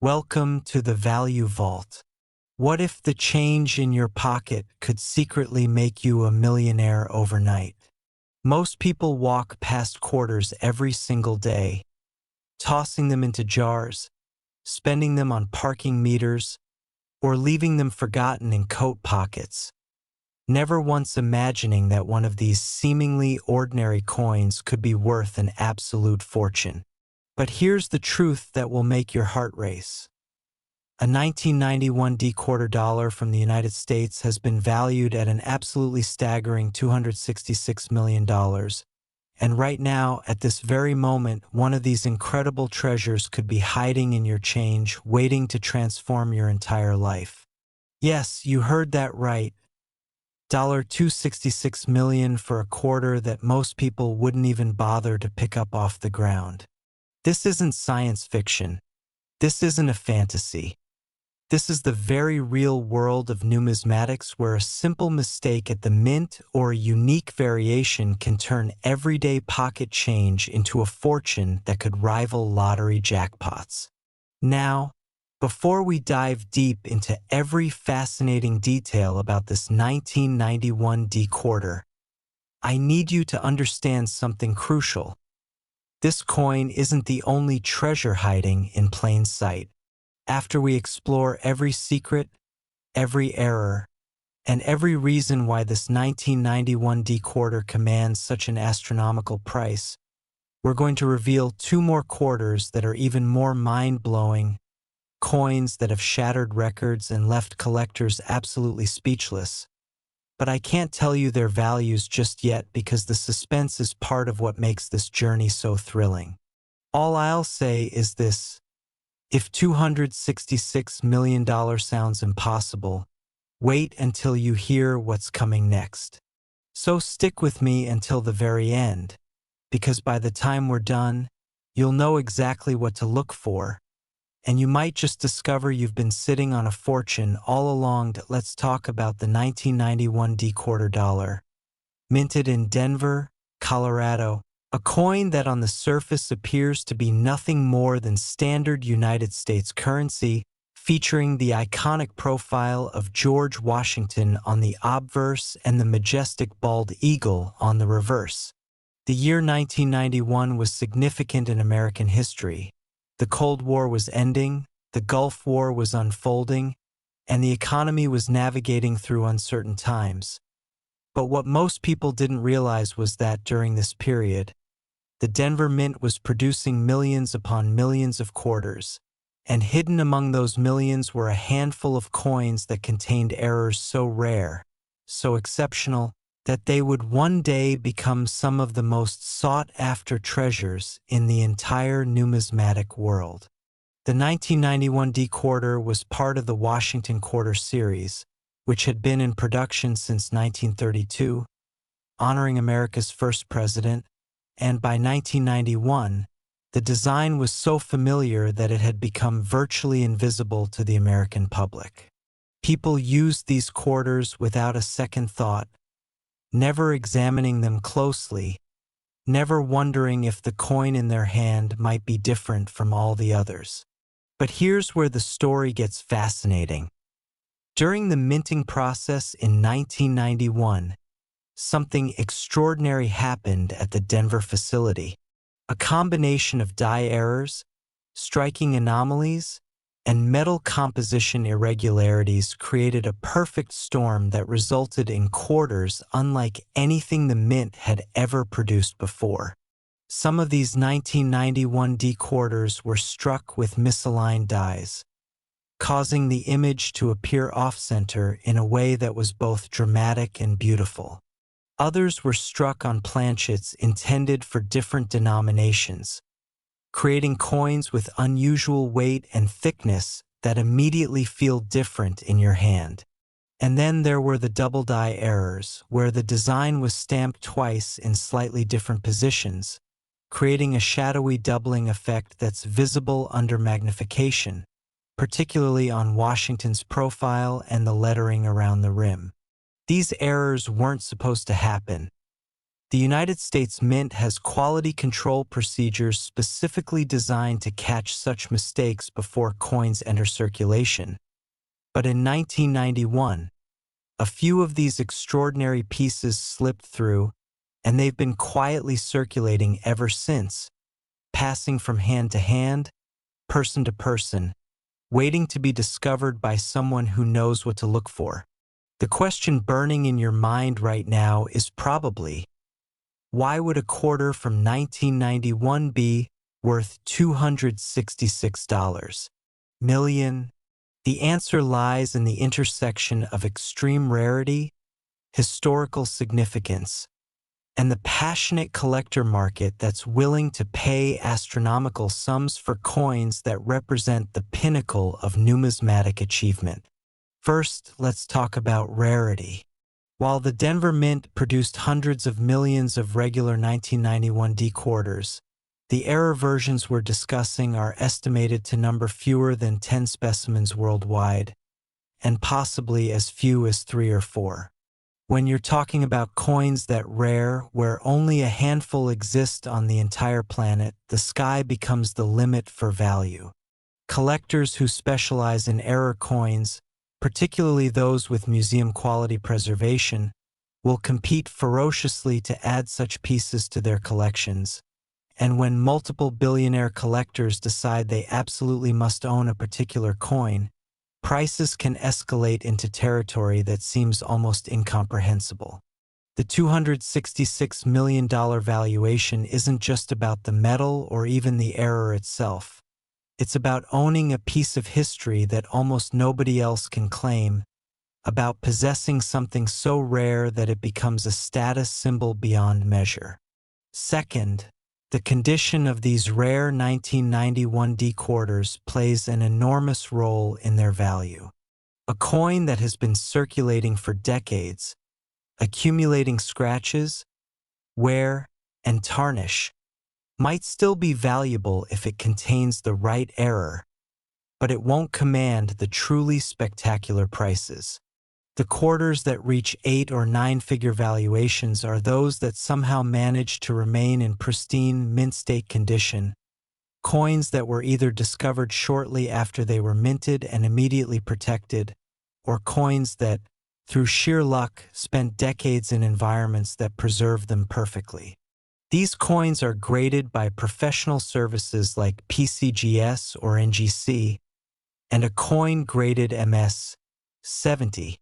Welcome to the Value Vault. What if the change in your pocket could secretly make you a millionaire overnight? Most people walk past quarters every single day, tossing them into jars, spending them on parking meters, or leaving them forgotten in coat pockets, never once imagining that one of these seemingly ordinary coins could be worth an absolute fortune. But here's the truth that will make your heart race. A 1991 quarter dollar from the United States has been valued at an absolutely staggering $266 million. And right now, at this very moment, one of these incredible treasures could be hiding in your change, waiting to transform your entire life. Yes, you heard that right. $266 million for a quarter that most people wouldn't even bother to pick up off the ground. This isn't science fiction. This isn't a fantasy. This is the very real world of numismatics, where a simple mistake at the mint or a unique variation can turn everyday pocket change into a fortune that could rival lottery jackpots. Now, before we dive deep into every fascinating detail about this 1991 quarter, I need you to understand something crucial. This coin isn't the only treasure hiding in plain sight. After we explore every secret, every error, and every reason why this 1991 quarter commands such an astronomical price, we're going to reveal two more quarters that are even more mind-blowing, coins that have shattered records and left collectors absolutely speechless. But I can't tell you their values just yet, because the suspense is part of what makes this journey so thrilling. All I'll say is this: if $266 million sounds impossible, wait until you hear what's coming next. So stick with me until the very end, because by the time we're done, you'll know exactly what to look for, and you might just discover you've been sitting on a fortune all along. Let's talk about the 1991 quarter dollar, minted in Denver, Colorado, a coin that on the surface appears to be nothing more than standard United States currency, featuring the iconic profile of George Washington on the obverse and the majestic bald eagle on the reverse. The year 1991 was significant in American history. The Cold War was ending, the Gulf War was unfolding, and the economy was navigating through uncertain times. But what most people didn't realize was that during this period, the Denver Mint was producing millions upon millions of quarters, and hidden among those millions were a handful of coins that contained errors so rare, so exceptional, that they would one day become some of the most sought-after treasures in the entire numismatic world. The 1991 quarter was part of the Washington Quarter series, which had been in production since 1932, honoring America's first president, and by 1991, the design was so familiar that it had become virtually invisible to the American public. People used these quarters without a second thought, never examining them closely, never wondering if the coin in their hand might be different from all the others. But here's where the story gets fascinating. During the minting process in 1991, something extraordinary happened at the Denver facility. A combination of die errors, striking anomalies, and metal composition irregularities created a perfect storm that resulted in quarters unlike anything the Mint had ever produced before. Some of these 1991 quarters were struck with misaligned dies, causing the image to appear off-center in a way that was both dramatic and beautiful. Others were struck on planchets intended for different denominations, creating coins with unusual weight and thickness that immediately feel different in your hand. And then there were the double die errors, where the design was stamped twice in slightly different positions, creating a shadowy doubling effect that's visible under magnification, particularly on Washington's profile and the lettering around the rim. These errors weren't supposed to happen, The United States Mint has quality control procedures specifically designed to catch such mistakes before coins enter circulation. But in 1991, a few of these extraordinary pieces slipped through, and they've been quietly circulating ever since, passing from hand to hand, person to person, waiting to be discovered by someone who knows what to look for. The question burning in your mind right now is probably, why would a quarter from 1991 be worth $266 million? The answer lies in the intersection of extreme rarity, historical significance, and the passionate collector market that's willing to pay astronomical sums for coins that represent the pinnacle of numismatic achievement. First, let's talk about rarity. While the Denver Mint produced hundreds of millions of regular 1991 D quarters, the error versions we're discussing are estimated to number fewer than 10 specimens worldwide, and possibly as few as 3 or 4. When you're talking about coins that rare, where only a handful exist on the entire planet, the sky becomes the limit for value. Collectors who specialize in error coins, particularly those with museum-quality preservation, will compete ferociously to add such pieces to their collections. And when multiple billionaire collectors decide they absolutely must own a particular coin, prices can escalate into territory that seems almost incomprehensible. The $266 million valuation isn't just about the metal or even the error itself. It's about owning a piece of history that almost nobody else can claim, about possessing something so rare that it becomes a status symbol beyond measure. Second, the condition of these rare 1991 D quarters plays an enormous role in their value. A coin that has been circulating for decades, accumulating scratches, wear, and tarnish, might still be valuable if it contains the right error, but it won't command the truly spectacular prices. The quarters that reach 8- or 9-figure valuations are those that somehow manage to remain in pristine mint state condition, coins that were either discovered shortly after they were minted and immediately protected, or coins that, through sheer luck, spent decades in environments that preserved them perfectly. These coins are graded by professional services like PCGS or NGC, and a coin graded MS 70,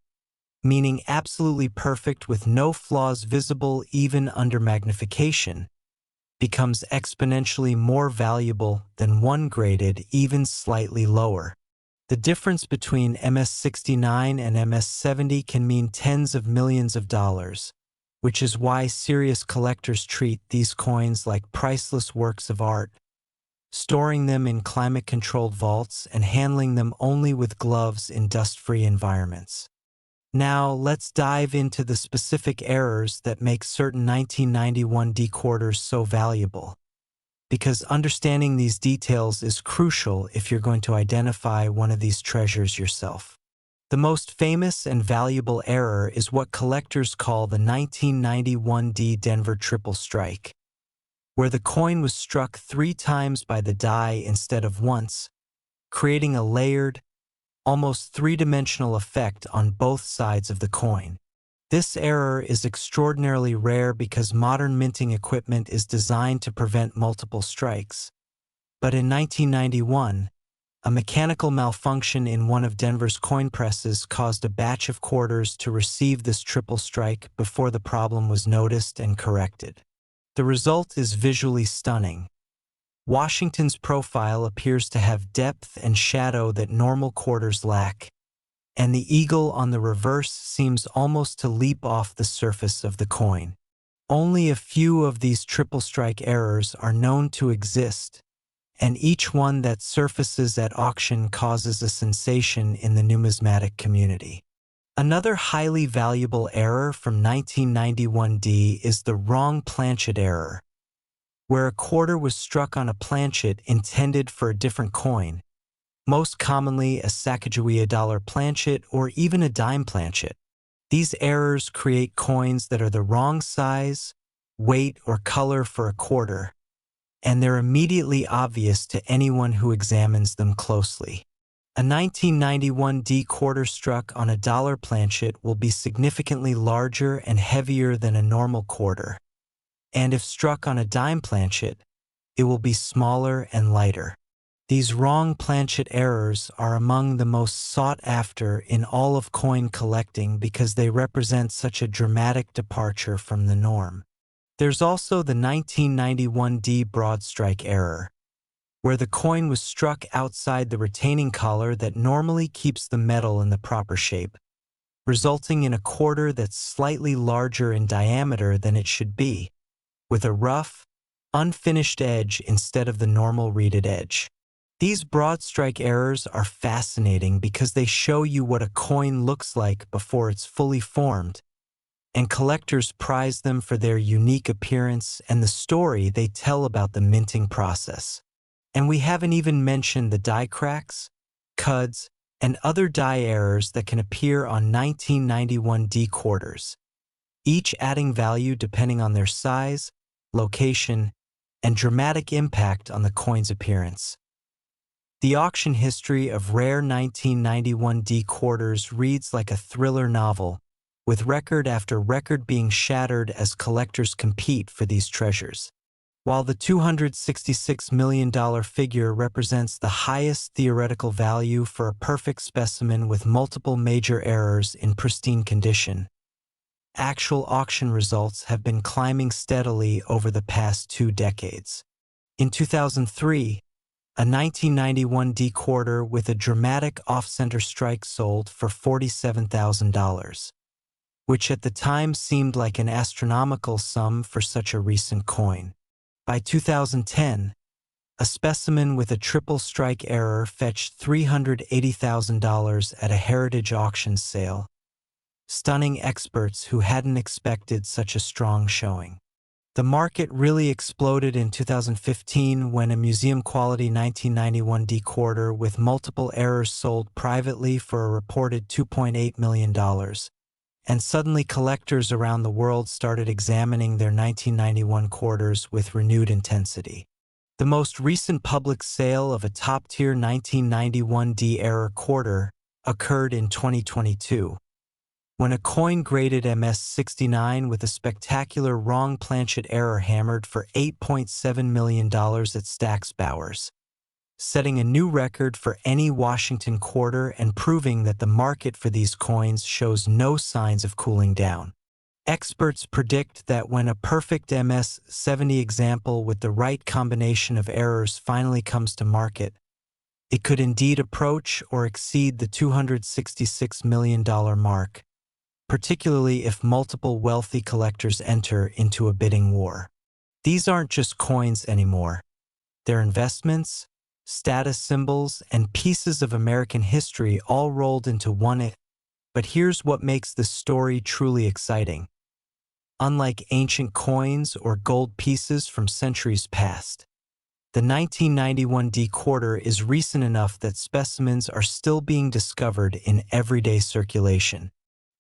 meaning absolutely perfect with no flaws visible even under magnification, becomes exponentially more valuable than one graded even slightly lower. The difference between MS69 and MS70 can mean tens of millions of dollars, which is why serious collectors treat these coins like priceless works of art, storing them in climate-controlled vaults and handling them only with gloves in dust-free environments. Now, let's dive into the specific errors that make certain 1991 D quarters so valuable, because understanding these details is crucial if you're going to identify one of these treasures yourself. The most famous and valuable error is what collectors call the 1991 D Denver Triple Strike, where the coin was struck 3 times by the die instead of once, creating a layered, almost 3-dimensional effect on both sides of the coin. This error is extraordinarily rare because modern minting equipment is designed to prevent multiple strikes. But in 1991, a mechanical malfunction in one of Denver's coin presses caused a batch of quarters to receive this triple strike before the problem was noticed and corrected. The result is visually stunning. Washington's profile appears to have depth and shadow that normal quarters lack, and the eagle on the reverse seems almost to leap off the surface of the coin. Only a few of these triple strike errors are known to exist, and each one that surfaces at auction causes a sensation in the numismatic community. Another highly valuable error from 1991 D is the wrong planchet error, where a quarter was struck on a planchet intended for a different coin, most commonly a Sacagawea dollar planchet or even a dime planchet. These errors create coins that are the wrong size, weight, or color for a quarter, and they're immediately obvious to anyone who examines them closely. A 1991 D quarter struck on a dollar planchet will be significantly larger and heavier than a normal quarter, and if struck on a dime planchet, it will be smaller and lighter. These wrong planchet errors are among the most sought after in all of coin collecting because they represent such a dramatic departure from the norm. There's also the 1991 D broad strike error, where the coin was struck outside the retaining collar that normally keeps the metal in the proper shape, resulting in a quarter that's slightly larger in diameter than it should be, with a rough, unfinished edge instead of the normal reeded edge. These broad strike errors are fascinating because they show you what a coin looks like before it's fully formed, and collectors prize them for their unique appearance and the story they tell about the minting process. And we haven't even mentioned the die cracks, cuds, and other die errors that can appear on 1991 D quarters, each adding value depending on their size, location, and dramatic impact on the coin's appearance. The auction history of rare 1991 D quarters reads like a thriller novel, with record after record being shattered as collectors compete for these treasures. While the $266 million figure represents the highest theoretical value for a perfect specimen with multiple major errors in pristine condition, actual auction results have been climbing steadily over the past 2 decades. In 2003, a 1991 D quarter with a dramatic off-center strike sold for $47,000, which at the time seemed like an astronomical sum for such a recent coin. By 2010, a specimen with a triple strike error fetched $380,000 at a heritage auction sale, stunning experts who hadn't expected such a strong showing. The market really exploded in 2015 when a museum-quality 1991 D quarter with multiple errors sold privately for a reported $2.8 million, and suddenly collectors around the world started examining their 1991 quarters with renewed intensity. The most recent public sale of a top-tier 1991 D error quarter occurred in 2022, when a coin graded MS-69 with a spectacular wrong planchet error hammered for $8.7 million at Stack's Bowers, setting a new record for any Washington quarter and proving that the market for these coins shows no signs of cooling down. Experts predict that when a perfect MS-70 example with the right combination of errors finally comes to market, it could indeed approach or exceed the $266 million mark, particularly if multiple wealthy collectors enter into a bidding war. These aren't just coins anymore. They're investments, status symbols, and pieces of American history all rolled into one. But here's what makes this story truly exciting. Unlike ancient coins or gold pieces from centuries past, the 1991 D quarter is recent enough that specimens are still being discovered in everyday circulation.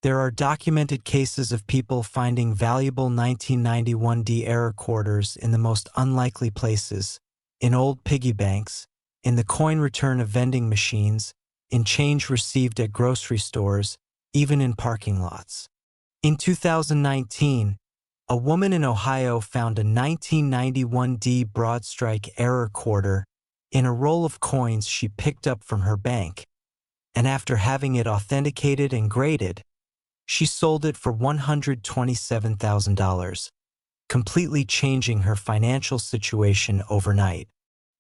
There are documented cases of people finding valuable 1991 D error quarters in the most unlikely places, in old piggy banks, in the coin return of vending machines, in change received at grocery stores, even in parking lots. In 2019, a woman in Ohio found a 1991 D broad strike error quarter in a roll of coins she picked up from her bank, and after having it authenticated and graded, she sold it for $127,000, completely changing her financial situation overnight.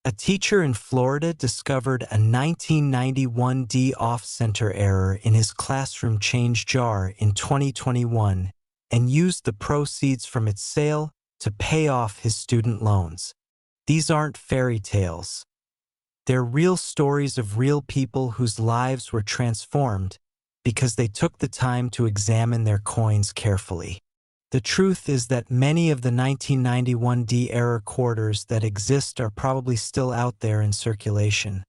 A teacher in Florida discovered a 1991 D off-center error in his classroom change jar in 2021 and used the proceeds from its sale to pay off his student loans. These aren't fairy tales. They're real stories of real people whose lives were transformed because they took the time to examine their coins carefully. The truth is that many of the 1991 D error quarters that exist are probably still out there in circulation,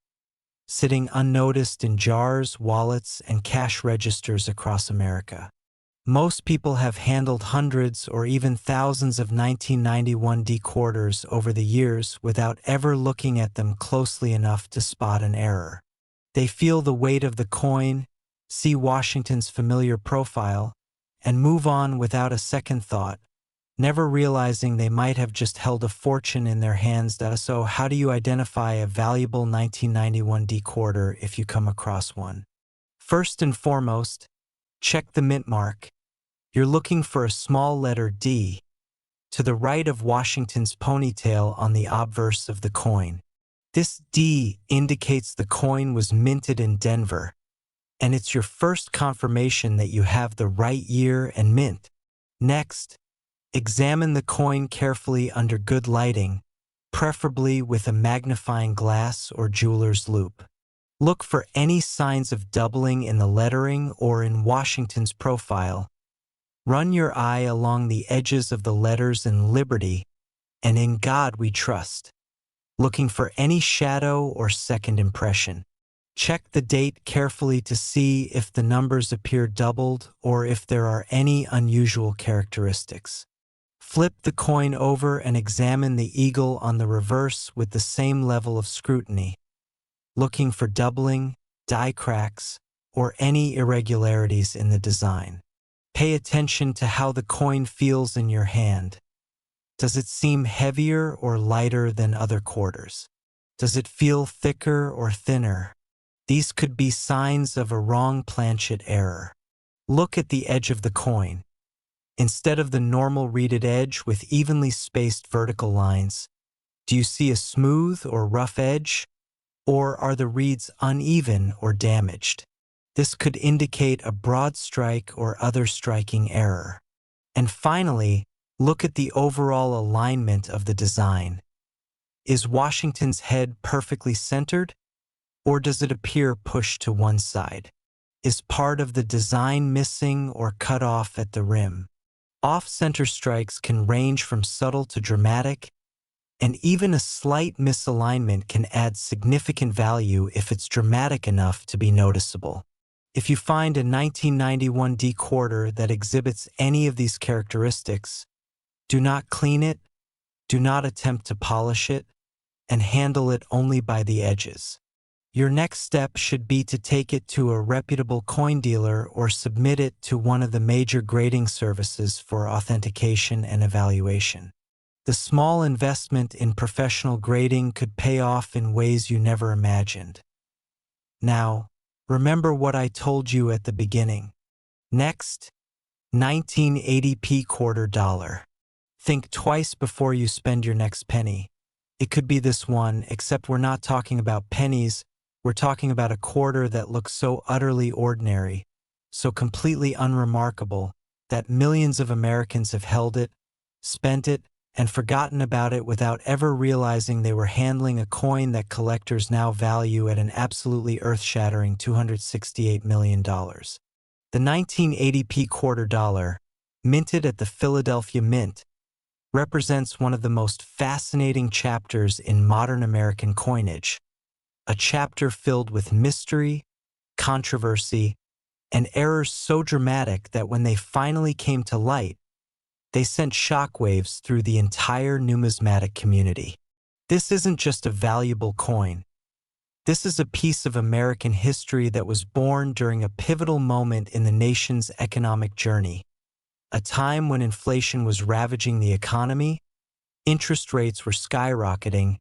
sitting unnoticed in jars, wallets, and cash registers across America. Most people have handled hundreds or even thousands of 1991 D quarters over the years without ever looking at them closely enough to spot an error. They feel the weight of the coin, see Washington's familiar profile, and move on without a second thought, never realizing they might have just held a fortune in their hands. So how do you identify a valuable 1991 D quarter if you come across one? First and foremost, check the mint mark. You're looking for a small letter D to the right of Washington's ponytail on the obverse of the coin. This D indicates the coin was minted in Denver, and it's your first confirmation that you have the right year and mint. Next, examine the coin carefully under good lighting, preferably with a magnifying glass or jeweler's loupe. Look for any signs of doubling in the lettering or in Washington's profile. Run your eye along the edges of the letters in Liberty and In God We Trust, looking for any shadow or second impression. Check the date carefully to see if the numbers appear doubled or if there are any unusual characteristics. Flip the coin over and examine the eagle on the reverse with the same level of scrutiny, looking for doubling, die cracks, or any irregularities in the design. Pay attention to how the coin feels in your hand. Does it seem heavier or lighter than other quarters? Does it feel thicker or thinner? These could be signs of a wrong planchet error. Look at the edge of the coin. Instead of the normal reeded edge with evenly spaced vertical lines, do you see a smooth or rough edge? Or are the reeds uneven or damaged? This could indicate a broad strike or other striking error. And finally, look at the overall alignment of the design. Is Washington's head perfectly centered, or does it appear pushed to one side? Is part of the design missing or cut off at the rim? Off-center strikes can range from subtle to dramatic, and even a slight misalignment can add significant value if it's dramatic enough to be noticeable. If you find a 1991 D quarter that exhibits any of these characteristics, do not clean it, do not attempt to polish it, and handle it only by the edges. Your next step should be to take it to a reputable coin dealer or submit it to one of the major grading services for authentication and evaluation. The small investment in professional grading could pay off in ways you never imagined. Now, remember what I told you at the beginning. Next, 1980p quarter dollar. Think twice before you spend your next penny. It could be this one, except we're not talking about pennies, we're talking about a quarter that looks so utterly ordinary, so completely unremarkable, that millions of Americans have held it, spent it, and forgotten about it without ever realizing they were handling a coin that collectors now value at an absolutely earth-shattering $268 million. The 1980p quarter dollar, minted at the Philadelphia Mint, represents one of the most fascinating chapters in modern American coinage, a chapter filled with mystery, controversy, and errors so dramatic that when they finally came to light, they sent shockwaves through the entire numismatic community. This isn't just a valuable coin. This is a piece of American history that was born during a pivotal moment in the nation's economic journey, a time when inflation was ravaging the economy, interest rates were skyrocketing,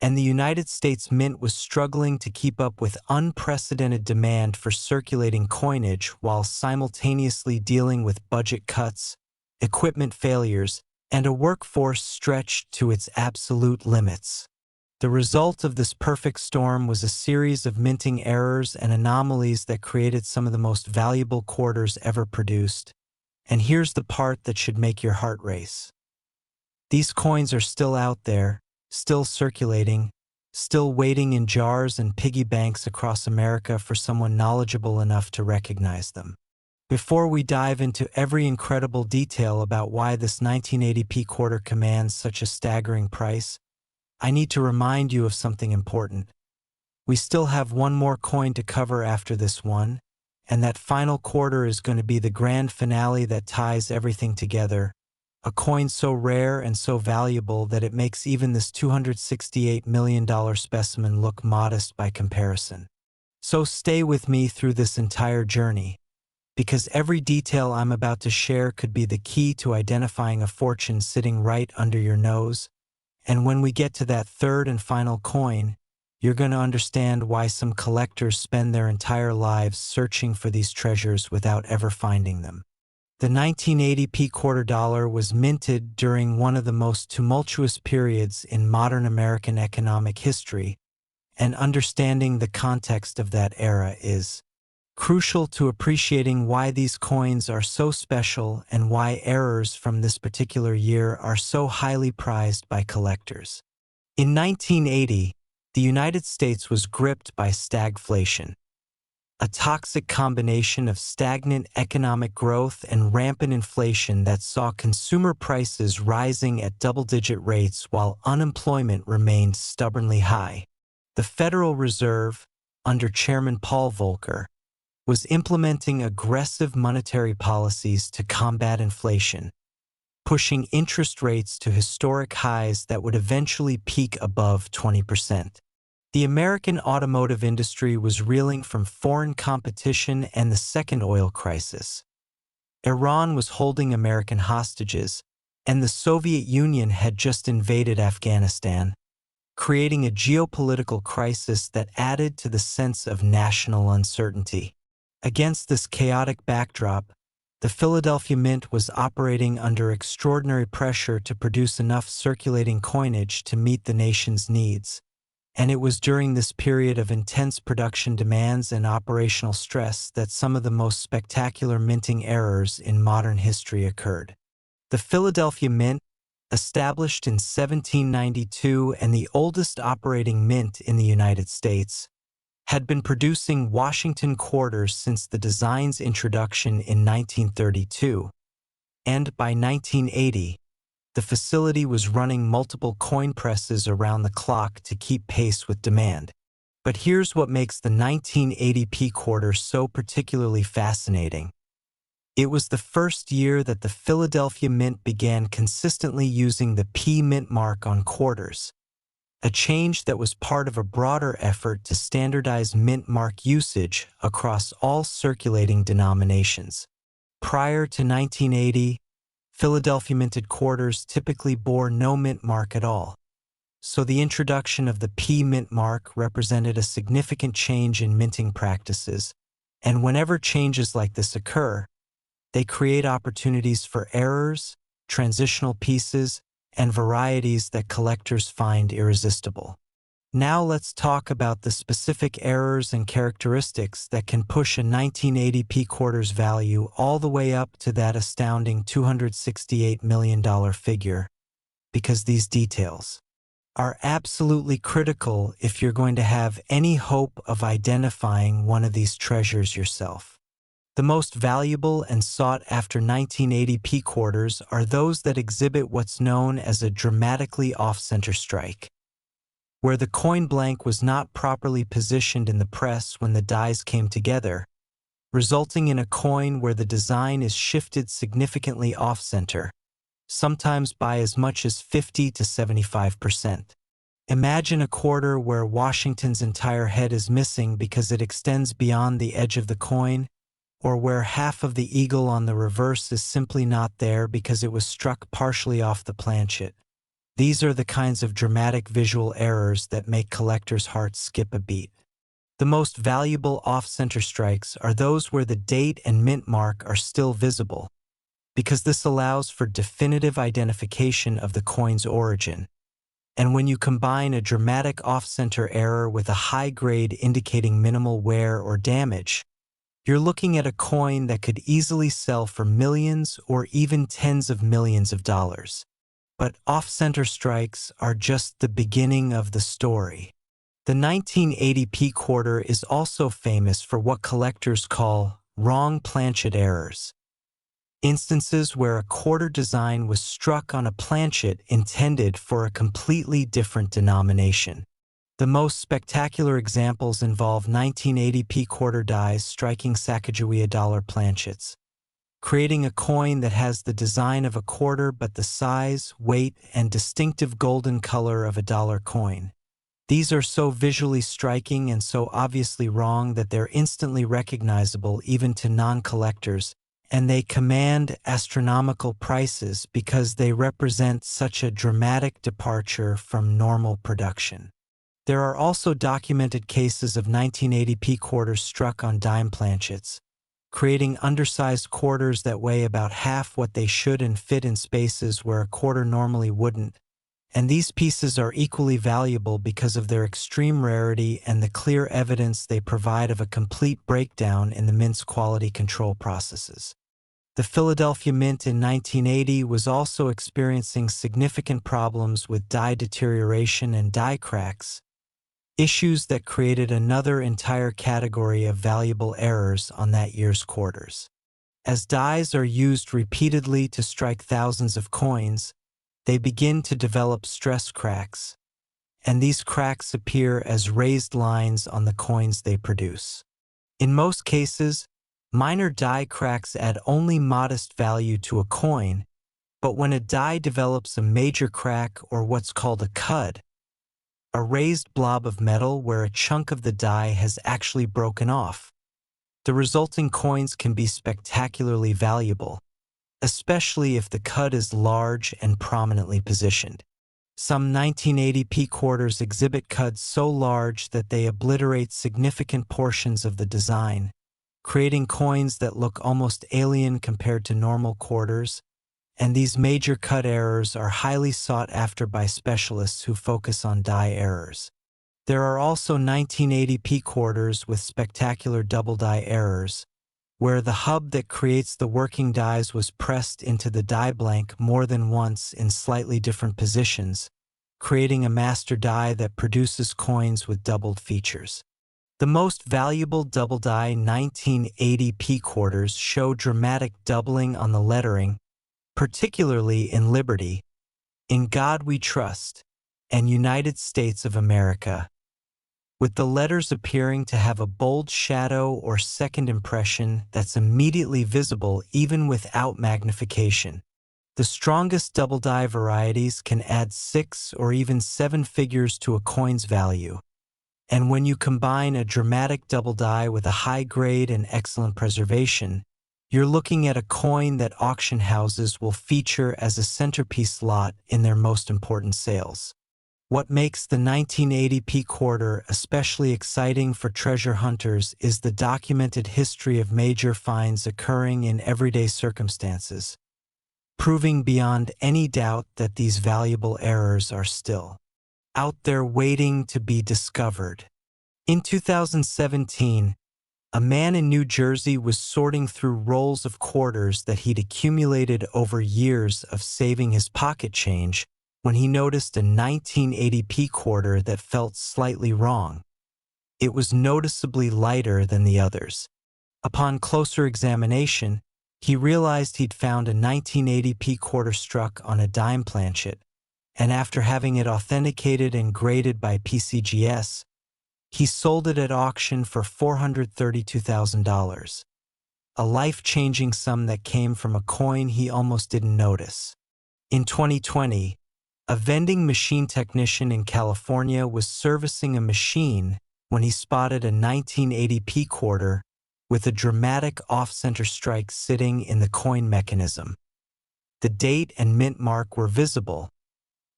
and the United States Mint was struggling to keep up with unprecedented demand for circulating coinage while simultaneously dealing with budget cuts, equipment failures, and a workforce stretched to its absolute limits. The result of this perfect storm was a series of minting errors and anomalies that created some of the most valuable quarters ever produced. And here's the part that should make your heart race. These coins are still out there, still circulating, still waiting in jars and piggy banks across America for someone knowledgeable enough to recognize them. Before we dive into every incredible detail about why this 1980p quarter commands such a staggering price, I need to remind you of something important. We still have one more coin to cover after this one, and that final quarter is going to be the grand finale that ties everything together. A coin so rare and so valuable that it makes even this $268 million specimen look modest by comparison. So stay with me through this entire journey, because every detail I'm about to share could be the key to identifying a fortune sitting right under your nose. And when we get to that third and final coin, you're going to understand why some collectors spend their entire lives searching for these treasures without ever finding them. The 1980p quarter dollar was minted during one of the most tumultuous periods in modern American economic history, and understanding the context of that era is crucial to appreciating why these coins are so special and why errors from this particular year are so highly prized by collectors. In 1980, the United States was gripped by stagflation, a toxic combination of stagnant economic growth and rampant inflation that saw consumer prices rising at double-digit rates while unemployment remained stubbornly high. The Federal Reserve, under Chairman Paul Volcker, was implementing aggressive monetary policies to combat inflation, pushing interest rates to historic highs that would eventually peak above 20%. The American automotive industry was reeling from foreign competition and the second oil crisis. Iran was holding American hostages, and the Soviet Union had just invaded Afghanistan, creating a geopolitical crisis that added to the sense of national uncertainty. Against this chaotic backdrop, the Philadelphia Mint was operating under extraordinary pressure to produce enough circulating coinage to meet the nation's needs. And it was during this period of intense production demands and operational stress that some of the most spectacular minting errors in modern history occurred. The Philadelphia Mint, established in 1792 and the oldest operating mint in the United States, had been producing Washington quarters since the design's introduction in 1932, and by 1980, the facility was running multiple coin presses around the clock to keep pace with demand. But here's what makes the 1980p quarter so particularly fascinating. It was the first year that the Philadelphia Mint began consistently using the P mint mark on quarters, a change that was part of a broader effort to standardize mint mark usage across all circulating denominations. Prior to 1980, Philadelphia minted quarters typically bore no mint mark at all, so the introduction of the P mint mark represented a significant change in minting practices, and whenever changes like this occur, they create opportunities for errors, transitional pieces, and varieties that collectors find irresistible. Now let's talk about the specific errors and characteristics that can push a 1980p quarter's value all the way up to that astounding $268 million figure, because these details are absolutely critical if you're going to have any hope of identifying one of these treasures yourself. The most valuable and sought-after 1980p quarters are those that exhibit what's known as a dramatically off-center strike, where the coin blank was not properly positioned in the press when the dies came together, resulting in a coin where the design is shifted significantly off-center, sometimes by as much as 50 to 75%. Imagine a quarter where Washington's entire head is missing because it extends beyond the edge of the coin, or where half of the eagle on the reverse is simply not there because it was struck partially off the planchet. These are the kinds of dramatic visual errors that make collectors' hearts skip a beat. The most valuable off-center strikes are those where the date and mint mark are still visible, because this allows for definitive identification of the coin's origin. And when you combine a dramatic off-center error with a high grade indicating minimal wear or damage, you're looking at a coin that could easily sell for millions or even tens of millions of dollars. But off-center strikes are just the beginning of the story. The 1980p quarter is also famous for what collectors call wrong planchet errors, instances where a quarter design was struck on a planchet intended for a completely different denomination. The most spectacular examples involve 1980p quarter dies striking Sacagawea dollar planchets, creating a coin that has the design of a quarter but the size, weight, and distinctive golden color of a dollar coin. These are so visually striking and so obviously wrong that they're instantly recognizable even to non-collectors, and they command astronomical prices because they represent such a dramatic departure from normal production. There are also documented cases of 1980p quarters struck on dime planchets, creating undersized quarters that weigh about half what they should and fit in spaces where a quarter normally wouldn't. And these pieces are equally valuable because of their extreme rarity and the clear evidence they provide of a complete breakdown in the mint's quality control processes. The Philadelphia Mint in 1980 was also experiencing significant problems with die deterioration and die cracks, issues that created another entire category of valuable errors on that year's quarters. As dies are used repeatedly to strike thousands of coins, they begin to develop stress cracks, and these cracks appear as raised lines on the coins they produce. In most cases, minor die cracks add only modest value to a coin, but when a die develops a major crack or what's called a cud, a raised blob of metal where a chunk of the die has actually broken off, the resulting coins can be spectacularly valuable, especially if the cud is large and prominently positioned. Some 1980p quarters exhibit cuds so large that they obliterate significant portions of the design, creating coins that look almost alien compared to normal quarters, and these major cut errors are highly sought after by specialists who focus on die errors. There are also 1980p quarters with spectacular double die errors, where the hub that creates the working dies was pressed into the die blank more than once in slightly different positions, creating a master die that produces coins with doubled features. The most valuable double die 1980p quarters show dramatic doubling on the lettering, particularly in Liberty, In God We Trust, and United States of America, with the letters appearing to have a bold shadow or second impression that's immediately visible even without magnification. The strongest double die varieties can add 6 or even 7 figures to a coin's value, and when you combine a dramatic double die with a high grade and excellent preservation, you're looking at a coin that auction houses will feature as a centerpiece lot in their most important sales. What makes the 1980p quarter especially exciting for treasure hunters is the documented history of major finds occurring in everyday circumstances, proving beyond any doubt that these valuable errors are still out there waiting to be discovered. In 2017, a man in New Jersey was sorting through rolls of quarters that he'd accumulated over years of saving his pocket change when he noticed a 1980p quarter that felt slightly wrong. It was noticeably lighter than the others. Upon closer examination, he realized he'd found a 1980p quarter struck on a dime planchet, and after having it authenticated and graded by PCGS, he sold it at auction for $432,000, a life-changing sum that came from a coin he almost didn't notice. In 2020, a vending machine technician in California was servicing a machine when he spotted a 1980p quarter with a dramatic off-center strike sitting in the coin mechanism. The date and mint mark were visible,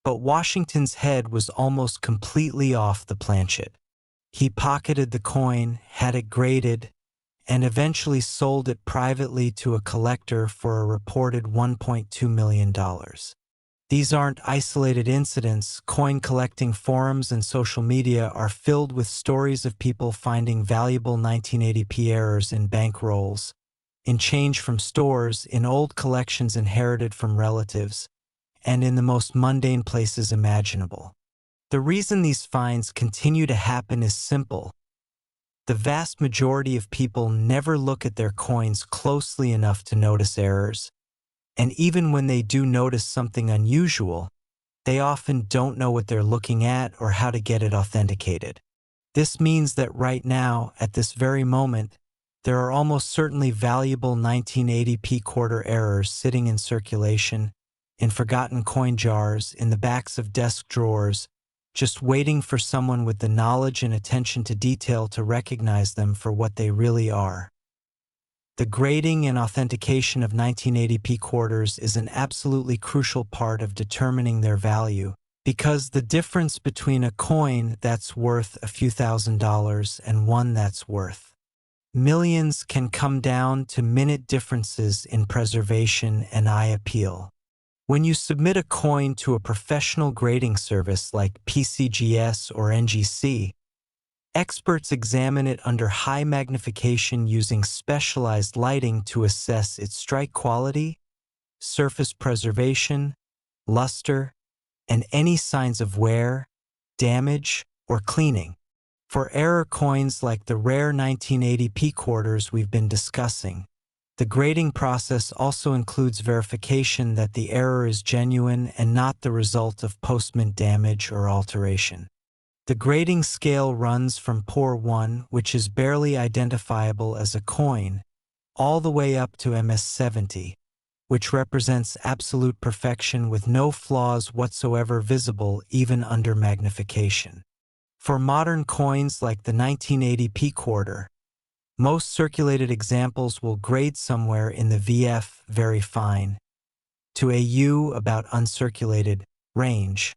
but Washington's head was almost completely off the planchet. He pocketed the coin, had it graded, and eventually sold it privately to a collector for a reported $1.2 million. These aren't isolated incidents. Coin collecting forums and social media are filled with stories of people finding valuable 1980p errors in bank rolls, in change from stores, in old collections inherited from relatives, and in the most mundane places imaginable. The reason these finds continue to happen is simple. The vast majority of people never look at their coins closely enough to notice errors, and even when they do notice something unusual, they often don't know what they're looking at or how to get it authenticated. This means that right now, at this very moment, there are almost certainly valuable 1980p quarter errors sitting in circulation, in forgotten coin jars, in the backs of desk drawers, just waiting for someone with the knowledge and attention to detail to recognize them for what they really are. The grading and authentication of 1980p quarters is an absolutely crucial part of determining their value, because the difference between a coin that's worth a few $1,000s and one that's worth millions can come down to minute differences in preservation and eye appeal. When you submit a coin to a professional grading service like PCGS or NGC, experts examine it under high magnification using specialized lighting to assess its strike quality, surface preservation, luster, and any signs of wear, damage, or cleaning. For error coins like the rare 1980p quarters we've been discussing, the grading process also includes verification that the error is genuine and not the result of post-mint damage or alteration. The grading scale runs from poor 1, which is barely identifiable as a coin, all the way up to MS70, which represents absolute perfection with no flaws whatsoever visible even under magnification. For modern coins like the 1980p quarter, most circulated examples will grade somewhere in the VF very fine to a U about uncirculated range,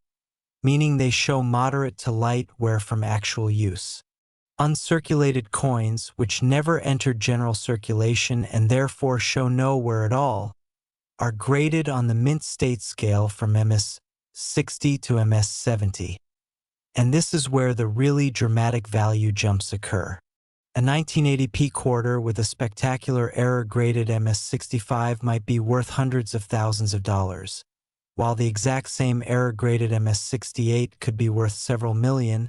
meaning they show moderate to light wear from actual use. Uncirculated coins, which never entered general circulation and therefore show no wear at all, are graded on the mint state scale from MS60 to MS70. And this is where the really dramatic value jumps occur. A 1980p quarter with a spectacular error graded MS65 might be worth hundreds of thousands of dollars, while the exact same error graded MS68 could be worth several million,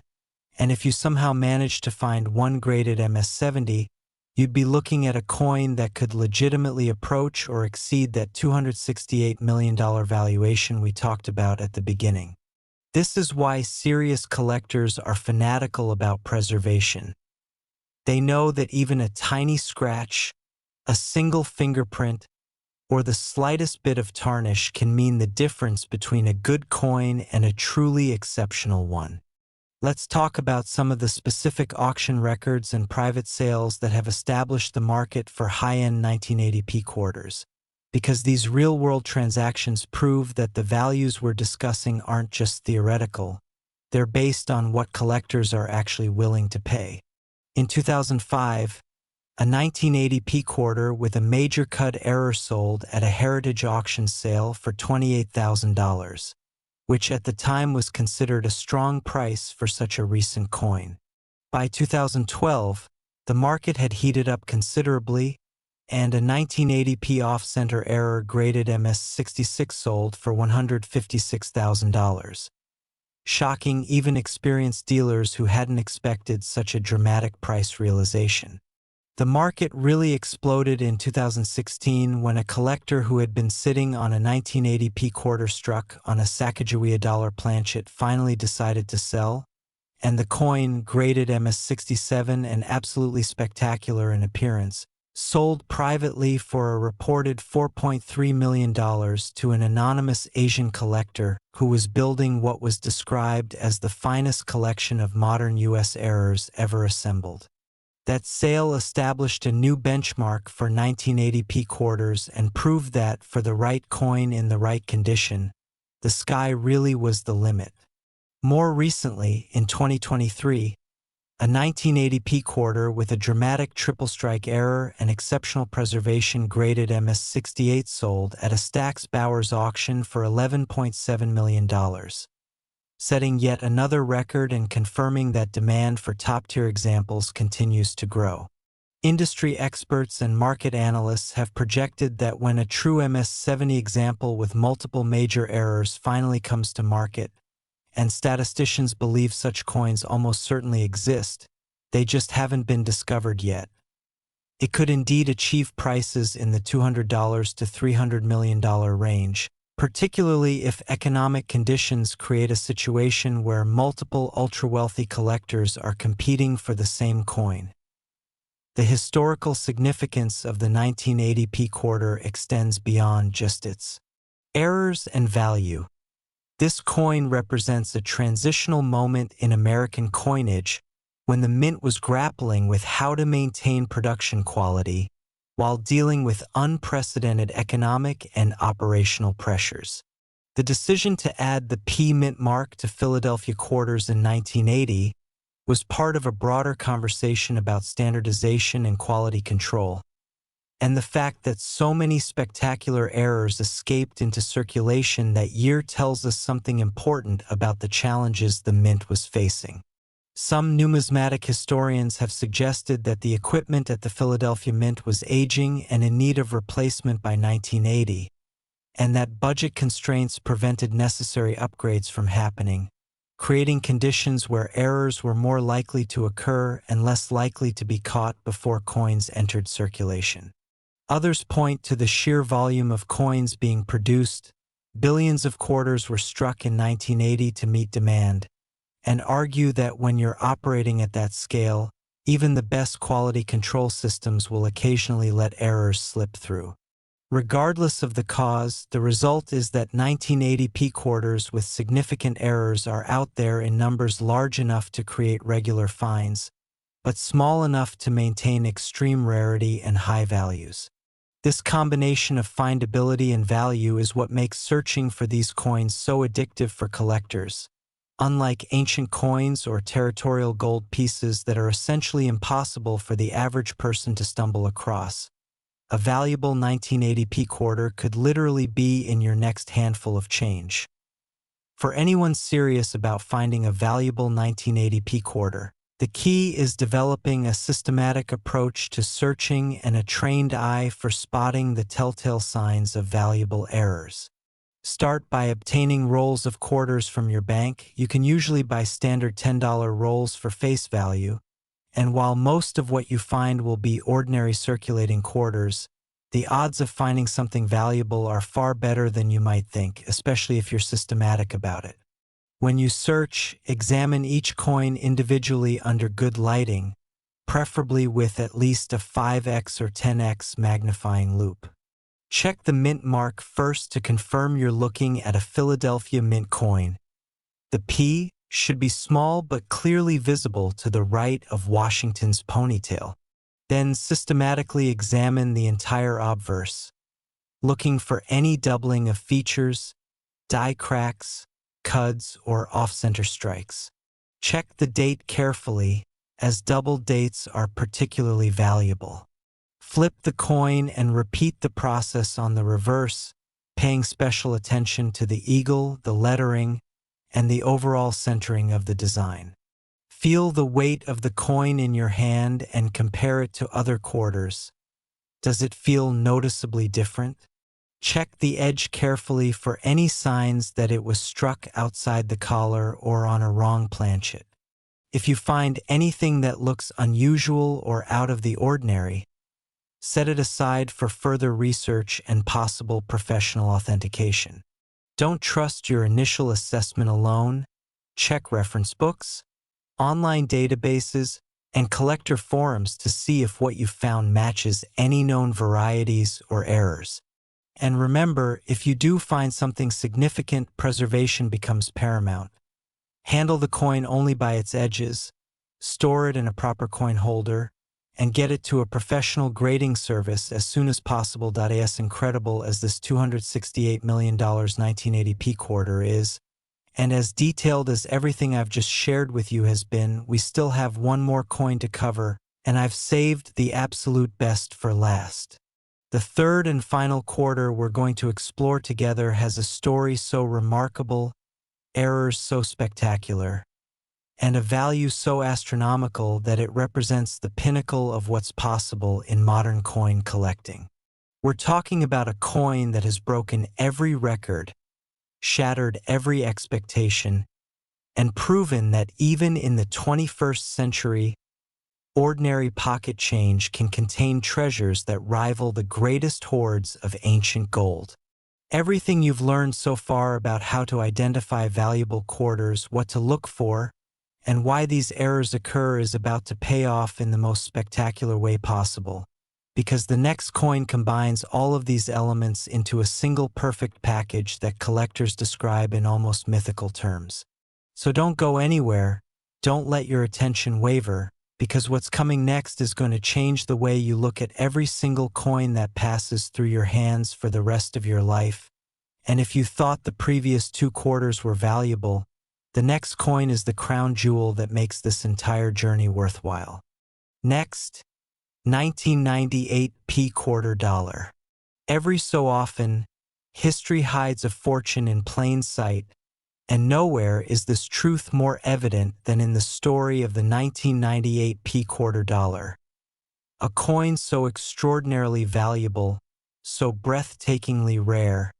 and if you somehow manage to find one graded MS70, you'd be looking at a coin that could legitimately approach or exceed that $268 million valuation we talked about at the beginning. This is why serious collectors are fanatical about preservation. They know that even a tiny scratch, a single fingerprint, or the slightest bit of tarnish can mean the difference between a good coin and a truly exceptional one. Let's talk about some of the specific auction records and private sales that have established the market for high-end 1980p quarters, because these real-world transactions prove that the values we're discussing aren't just theoretical, they're based on what collectors are actually willing to pay. In 2005, a 1980p quarter with a major cut error sold at a heritage auction sale for $28,000, which at the time was considered a strong price for such a recent coin. By 2012, the market had heated up considerably, and a 1980p off-center error graded MS66 sold for $156,000, shocking even experienced dealers who hadn't expected such a dramatic price realization. The market really exploded in 2016 when a collector who had been sitting on a 1980p quarter struck on a Sacagawea dollar planchet finally decided to sell, and the coin, graded MS67 and absolutely spectacular in appearance, sold privately for a reported $4.3 million to an anonymous Asian collector who was building what was described as the finest collection of modern U.S. errors ever assembled. That sale established a new benchmark for 1980p quarters and proved that, for the right coin in the right condition, the sky really was the limit. More recently, in 2023, a 1980p quarter with a dramatic triple strike error and exceptional preservation graded MS68 sold at a Stack's Bowers auction for $11.7 million, setting yet another record and confirming that demand for top-tier examples continues to grow. Industry experts and market analysts have projected that when a true MS70 example with multiple major errors finally comes to market, and statisticians believe such coins almost certainly exist, they just haven't been discovered yet, it could indeed achieve prices in the $200 to $300 million range, particularly if economic conditions create a situation where multiple ultra-wealthy collectors are competing for the same coin. The historical significance of the 1980 p quarter extends beyond just its errors and value. This coin represents a transitional moment in American coinage when the mint was grappling with how to maintain production quality while dealing with unprecedented economic and operational pressures. The decision to add the P mint mark to Philadelphia quarters in 1980 was part of a broader conversation about standardization and quality control, and the fact that so many spectacular errors escaped into circulation that year tells us something important about the challenges the mint was facing. Some numismatic historians have suggested that the equipment at the Philadelphia Mint was aging and in need of replacement by 1980, and that budget constraints prevented necessary upgrades from happening, creating conditions where errors were more likely to occur and less likely to be caught before coins entered circulation. Others point to the sheer volume of coins being produced. Billions of quarters were struck in 1980 to meet demand, and argue that when you're operating at that scale, even the best quality control systems will occasionally let errors slip through. Regardless of the cause, the result is that 1980 p quarters with significant errors are out there in numbers large enough to create regular finds, but small enough to maintain extreme rarity and high values. This combination of findability and value is what makes searching for these coins so addictive for collectors. Unlike ancient coins or territorial gold pieces that are essentially impossible for the average person to stumble across, a valuable 1980 p quarter could literally be in your next handful of change. For anyone serious about finding a valuable 1980 p quarter, the key is developing a systematic approach to searching and a trained eye for spotting the telltale signs of valuable errors. Start by obtaining rolls of quarters from your bank. You can usually buy standard $10 rolls for face value, and while most of what you find will be ordinary circulating quarters, the odds of finding something valuable are far better than you might think, especially if you're systematic about it. When you search, examine each coin individually under good lighting, preferably with at least a 5x or 10x magnifying loupe. Check the mint mark first to confirm you're looking at a Philadelphia Mint coin. The P should be small but clearly visible to the right of Washington's ponytail. Then systematically examine the entire obverse, looking for any doubling of features, die cracks, cuds, or off-center strikes. Check the date carefully, as double dates are particularly valuable. Flip the coin and repeat the process on the reverse, paying special attention to the eagle, the lettering, and the overall centering of the design. Feel the weight of the coin in your hand and compare it to other quarters. Does it feel noticeably different? Check the edge carefully for any signs that it was struck outside the collar or on a wrong planchet. If you find anything that looks unusual or out of the ordinary, set it aside for further research and possible professional authentication. Don't trust your initial assessment alone. Check reference books, online databases, and collector forums to see if what you found matches any known varieties or errors. And remember, if you do find something significant, preservation becomes paramount. Handle the coin only by its edges, store it in a proper coin holder, and get it to a professional grading service as soon as possible. As incredible as this $268 million 1980 p quarter is, and as detailed as everything I've just shared with you has been, we still have one more coin to cover, and I've saved the absolute best for last. The third and final quarter we're going to explore together has a story so remarkable, errors so spectacular, and a value so astronomical that it represents the pinnacle of what's possible in modern coin collecting. We're talking about a coin that has broken every record, shattered every expectation, and proven that even in the 21st century, ordinary pocket change can contain treasures that rival the greatest hoards of ancient gold. Everything you've learned so far about how to identify valuable quarters, what to look for, and why these errors occur is about to pay off in the most spectacular way possible, because the next coin combines all of these elements into a single perfect package that collectors describe in almost mythical terms. So don't go anywhere, don't let your attention waver, because what's coming next is going to change the way you look at every single coin that passes through your hands for the rest of your life. And if you thought the previous 2 quarters were valuable, the next coin is the crown jewel that makes this entire journey worthwhile. Next, 1998 p quarter dollar. Every so often, history hides a fortune in plain sight, and nowhere is this truth more evident than in the story of the 1998 p quarter dollar. A coin so extraordinarily valuable, so breathtakingly rare,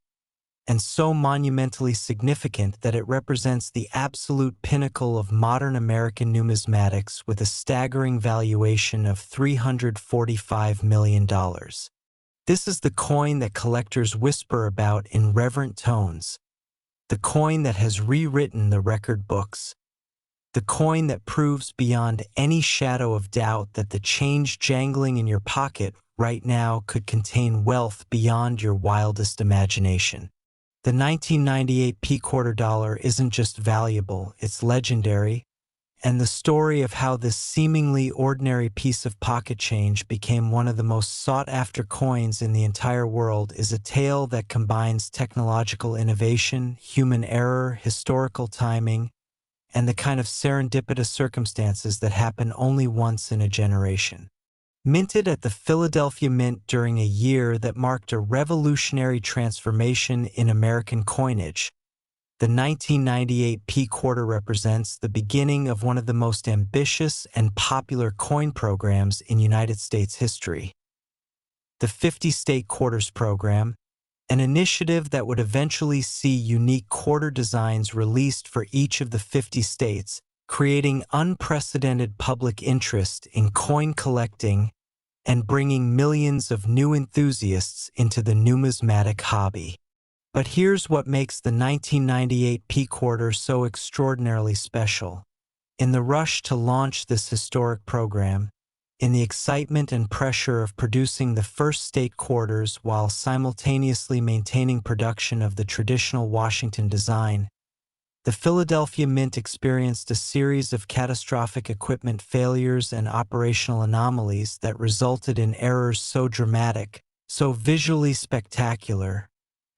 and so monumentally significant that it represents the absolute pinnacle of modern American numismatics with a staggering valuation of $345 million. This is the coin that collectors whisper about in reverent tones, the coin that has rewritten the record books, the coin that proves beyond any shadow of doubt that the change jangling in your pocket right now could contain wealth beyond your wildest imagination. The 1998 p quarter dollar isn't just valuable, it's legendary, and the story of how this seemingly ordinary piece of pocket change became one of the most sought-after coins in the entire world is a tale that combines technological innovation, human error, historical timing, and the kind of serendipitous circumstances that happen only once in a generation. Minted at the Philadelphia Mint during a year that marked a revolutionary transformation in American coinage, the 1998 p quarter represents the beginning of one of the most ambitious and popular coin programs in United States history. The 50-state quarters program, an initiative that would eventually see unique quarter designs released for each of the 50 states, creating unprecedented public interest in coin collecting and bringing millions of new enthusiasts into the numismatic hobby. But here's what makes the 1998 p quarter so extraordinarily special. In the rush to launch this historic program, in the excitement and pressure of producing the first state quarters while simultaneously maintaining production of the traditional Washington design, the Philadelphia Mint experienced a series of catastrophic equipment failures and operational anomalies that resulted in errors so dramatic, so visually spectacular,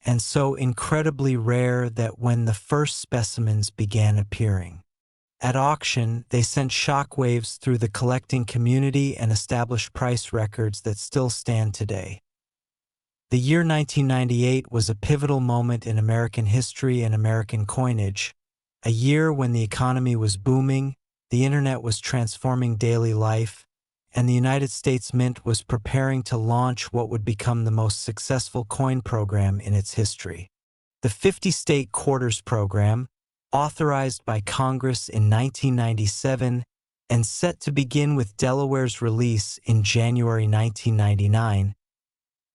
and so incredibly rare that when the first specimens began appearing at auction, they sent shockwaves through the collecting community and established price records that still stand today. The year 1998 was a pivotal moment in American history and American coinage, a year when the economy was booming, the internet was transforming daily life, and the United States Mint was preparing to launch what would become the most successful coin program in its history. The 50-state quarters program, authorized by Congress in 1997 and set to begin with Delaware's release in January 1999,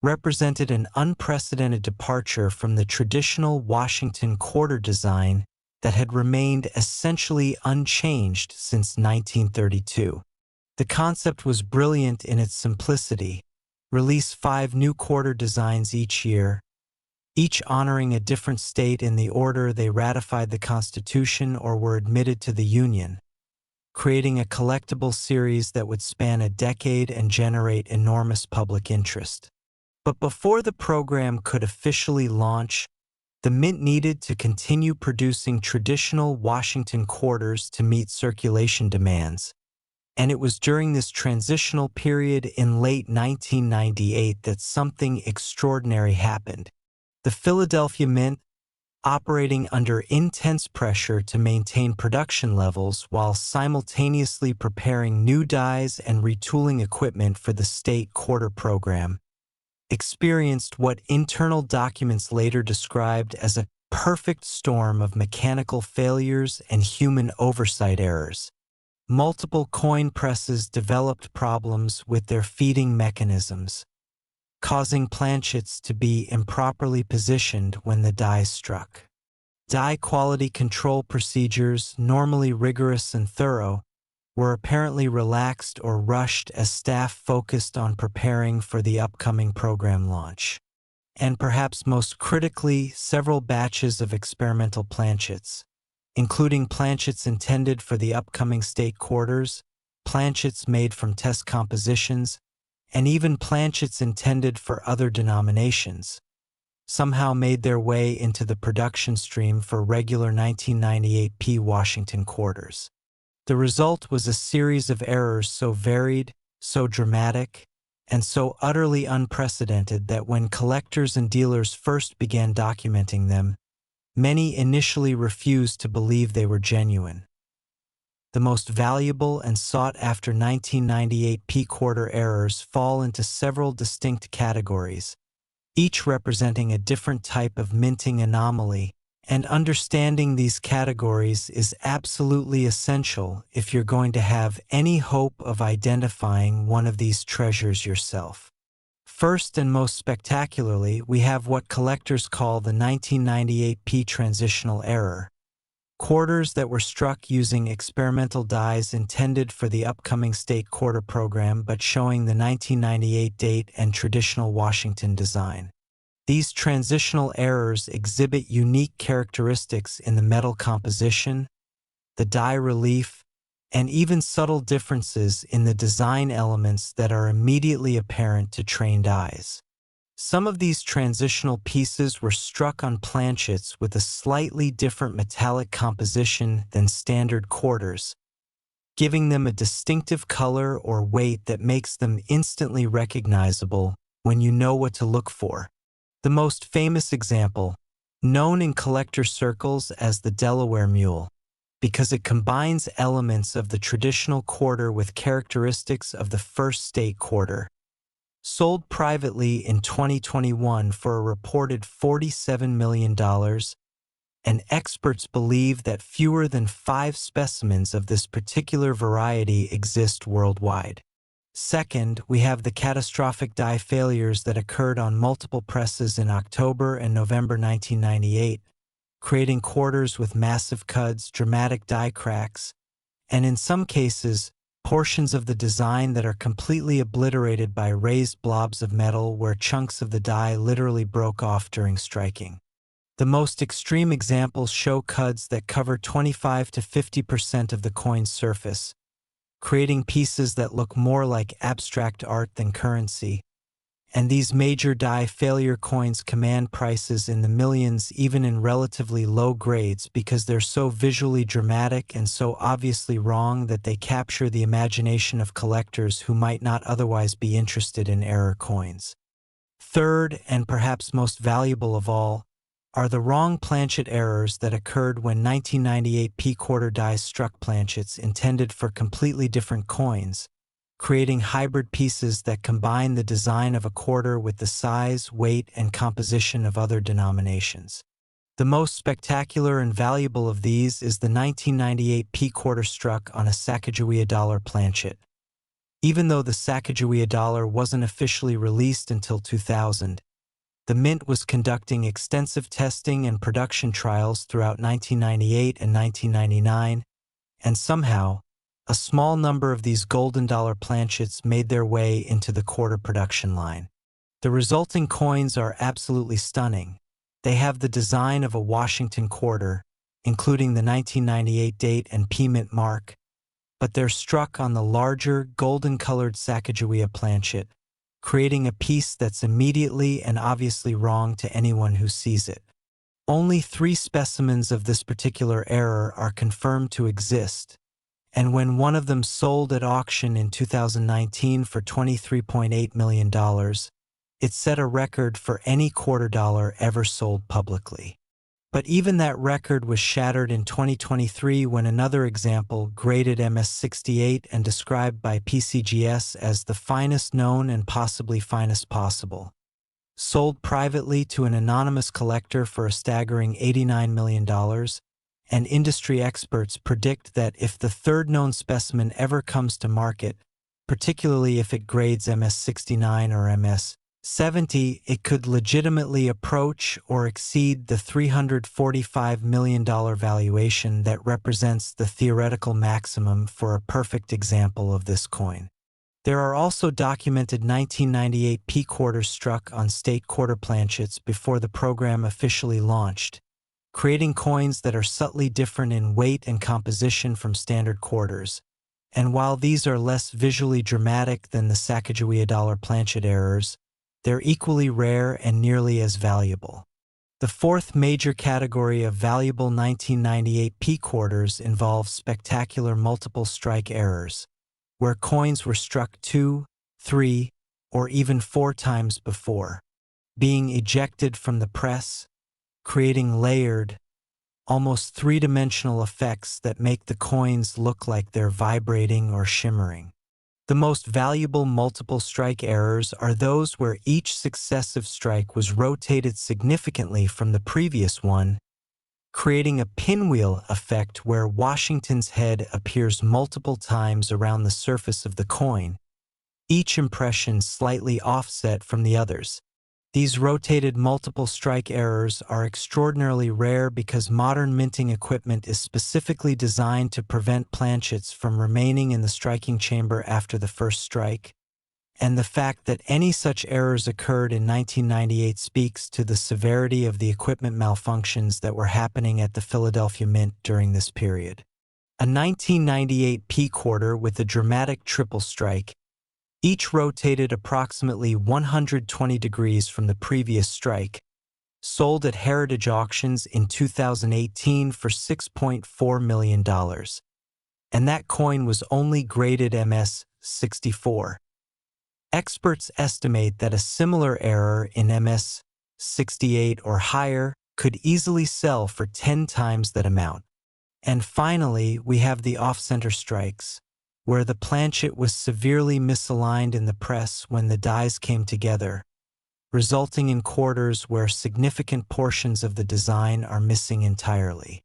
represented an unprecedented departure from the traditional Washington quarter design that had remained essentially unchanged since 1932. The concept was brilliant in its simplicity. Release 5 new quarter designs each year, each honoring a different state in the order they ratified the Constitution or were admitted to the Union, creating a collectible series that would span a decade and generate enormous public interest. But before the program could officially launch, the Mint needed to continue producing traditional Washington quarters to meet circulation demands. And it was during this transitional period in late 1998 that something extraordinary happened. The Philadelphia Mint, operating under intense pressure to maintain production levels while simultaneously preparing new dies and retooling equipment for the state quarter program, experienced what internal documents later described as a perfect storm of mechanical failures and human oversight errors. Multiple coin presses developed problems with their feeding mechanisms. causing planchets to be improperly positioned when the die struck. Die quality control procedures, normally rigorous and thorough, were apparently relaxed or rushed as staff focused on preparing for the upcoming program launch. And perhaps most critically, several batches of experimental planchets, including planchets intended for the upcoming state quarters, planchets made from test compositions, and even planchets intended for other denominations, somehow made their way into the production stream for regular 1998 P Washington quarters. The result was a series of errors so varied, so dramatic, and so utterly unprecedented that when collectors and dealers first began documenting them, many initially refused to believe they were genuine. The most valuable and sought-after 1998 P quarter errors fall into several distinct categories, each representing a different type of minting anomaly, and understanding these categories is absolutely essential if you're going to have any hope of identifying one of these treasures yourself. First and most spectacularly, we have what collectors call the 1998 P transitional error, quarters that were struck using experimental dies intended for the upcoming state quarter program but showing the 1998 date and traditional Washington design. These transitional errors exhibit unique characteristics in the metal composition, the die relief, and even subtle differences in the design elements that are immediately apparent to trained eyes. Some of these transitional pieces were struck on planchets with a slightly different metallic composition than standard quarters, giving them a distinctive color or weight that makes them instantly recognizable when you know what to look for. The most famous example, known in collector circles as the Delaware Mule, because it combines elements of the traditional quarter with characteristics of the first state quarter, sold privately in 2021 for a reported $47 million, and experts believe that fewer than 5 specimens of this particular variety exist worldwide. Second, we have the catastrophic die failures that occurred on multiple presses in October and November 1998, creating quarters with massive cuts, dramatic die cracks, and in some cases, portions of the design that are completely obliterated by raised blobs of metal where chunks of the die literally broke off during striking. The most extreme examples show cuts that cover 25 to 50% of the coin's surface, creating pieces that look more like abstract art than currency, and these major die failure coins command prices in the millions even in relatively low grades because they're so visually dramatic and so obviously wrong that they capture the imagination of collectors who might not otherwise be interested in error coins. Third, and perhaps most valuable of all, are the wrong planchet errors that occurred when 1998 P quarter dies struck planchets intended for completely different coins, creating hybrid pieces that combine the design of a quarter with the size, weight, and composition of other denominations. The most spectacular and valuable of these is the 1998 P quarter struck on a Sacagawea dollar planchet. Even though the Sacagawea dollar wasn't officially released until 2000, the Mint was conducting extensive testing and production trials throughout 1998 and 1999, and somehow, a small number of these golden dollar planchets made their way into the quarter production line. The resulting coins are absolutely stunning. They have the design of a Washington quarter, including the 1998 date and P Mint mark, but they're struck on the larger, golden-colored Sacagawea planchet, creating a piece that's immediately and obviously wrong to anyone who sees it. Only 3 specimens of this particular error are confirmed to exist, and when one of them sold at auction in 2019 for $23.8 million, it set a record for any quarter dollar ever sold publicly. But even that record was shattered in 2023 when another example, graded MS68 and described by PCGS as the finest known and possibly finest possible, sold privately to an anonymous collector for a staggering $89 million, and industry experts predict that if the third known specimen ever comes to market, particularly if it grades MS69 or MS, 70, it could legitimately approach or exceed the $345 million valuation that represents the theoretical maximum for a perfect example of this coin. There are also documented 1998 P quarters struck on state quarter planchets before the program officially launched, creating coins that are subtly different in weight and composition from standard quarters. And while these are less visually dramatic than the Sacagawea dollar planchet errors, they're equally rare and nearly as valuable. The fourth major category of valuable 1998 P quarters involves spectacular multiple strike errors, where coins were struck 2, 3, or even 4 times before, being ejected from the press, creating layered, almost three-dimensional effects that make the coins look like they're vibrating or shimmering. The most valuable multiple strike errors are those where each successive strike was rotated significantly from the previous one, creating a pinwheel effect where Washington's head appears multiple times around the surface of the coin, each impression slightly offset from the others. These rotated multiple strike errors are extraordinarily rare because modern minting equipment is specifically designed to prevent planchets from remaining in the striking chamber after the first strike, and the fact that any such errors occurred in 1998 speaks to the severity of the equipment malfunctions that were happening at the Philadelphia Mint during this period. A 1998 P quarter with a dramatic triple strike, each rotated approximately 120 degrees from the previous strike, sold at Heritage Auctions in 2018 for $6.4 million. And that coin was only graded MS-64. Experts estimate that a similar error in MS-68 or higher could easily sell for 10 times that amount. And finally, we have the off-center strikes, where the planchet was severely misaligned in the press when the dies came together, resulting in quarters where significant portions of the design are missing entirely.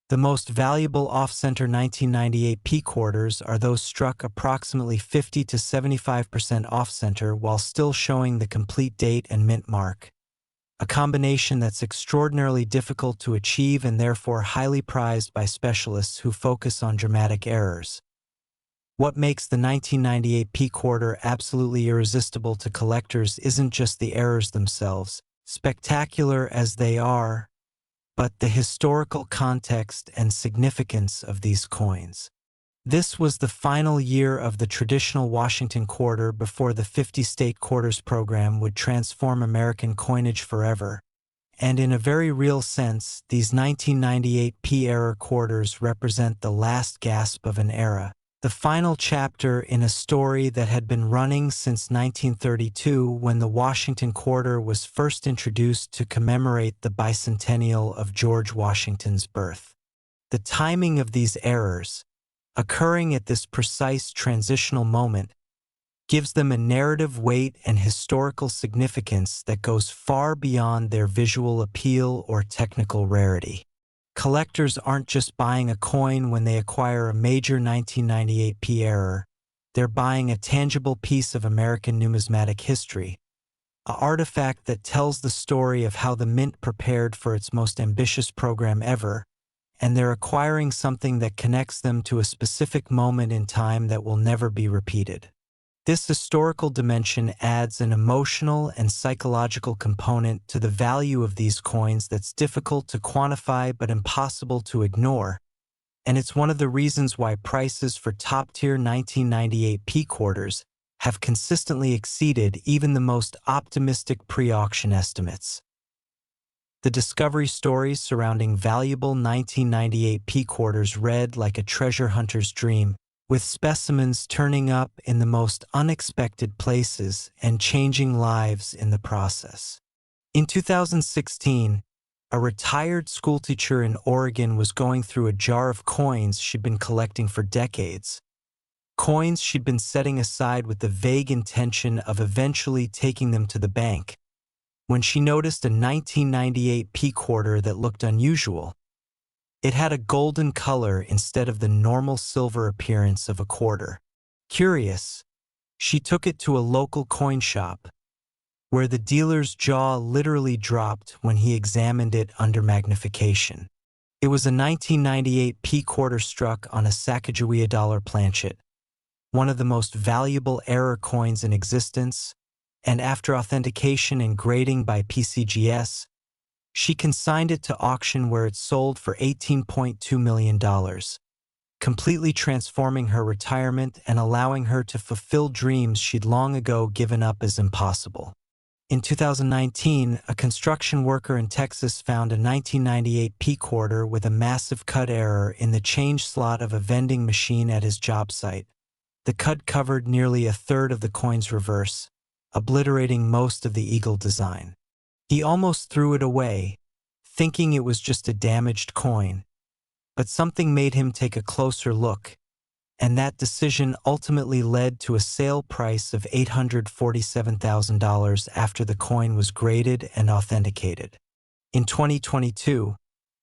The most valuable off-center 1998 P quarters are those struck approximately 50 to 75% off-center while still showing the complete date and mint mark, a combination that's extraordinarily difficult to achieve and therefore highly prized by specialists who focus on dramatic errors. What makes the 1998 P quarter absolutely irresistible to collectors isn't just the errors themselves, spectacular as they are, but the historical context and significance of these coins. This was the final year of the traditional Washington quarter before the 50-state quarters program would transform American coinage forever. And in a very real sense, these 1998 P-era quarters represent the last gasp of an era, the final chapter in a story that had been running since 1932 when the Washington quarter was first introduced to commemorate the bicentennial of George Washington's birth. The timing of these errors, occurring at this precise transitional moment, gives them a narrative weight and historical significance that goes far beyond their visual appeal or technical rarity. Collectors aren't just buying a coin when they acquire a major 1998 P error, they're buying a tangible piece of American numismatic history, an artifact that tells the story of how the Mint prepared for its most ambitious program ever, and they're acquiring something that connects them to a specific moment in time that will never be repeated. This historical dimension adds an emotional and psychological component to the value of these coins that's difficult to quantify but impossible to ignore, and it's one of the reasons why prices for top-tier 1998 P quarters have consistently exceeded even the most optimistic pre-auction estimates. The discovery stories surrounding valuable 1998 P quarters read like a treasure hunter's dream, with specimens turning up in the most unexpected places and changing lives in the process. In 2016, a retired schoolteacher in Oregon was going through a jar of coins she'd been collecting for decades, coins she'd been setting aside with the vague intention of eventually taking them to the bank, when she noticed a 1998 P quarter that looked unusual. It had a golden color instead of the normal silver appearance of a quarter. Curious, she took it to a local coin shop, where the dealer's jaw literally dropped when he examined it under magnification. It was a 1998 P-quarter struck on a Sacagawea dollar planchet, one of the most valuable error coins in existence, and after authentication and grading by PCGS, she consigned it to auction where it sold for $18.2 million, completely transforming her retirement and allowing her to fulfill dreams she'd long ago given up as impossible. In 2019, a construction worker in Texas found a 1998 P-quarter with a massive cut error in the change slot of a vending machine at his job site. The cut covered nearly a third of the coin's reverse, obliterating most of the eagle design. He almost threw it away, thinking it was just a damaged coin, but something made him take a closer look, and that decision ultimately led to a sale price of $847,000 after the coin was graded and authenticated. In 2022,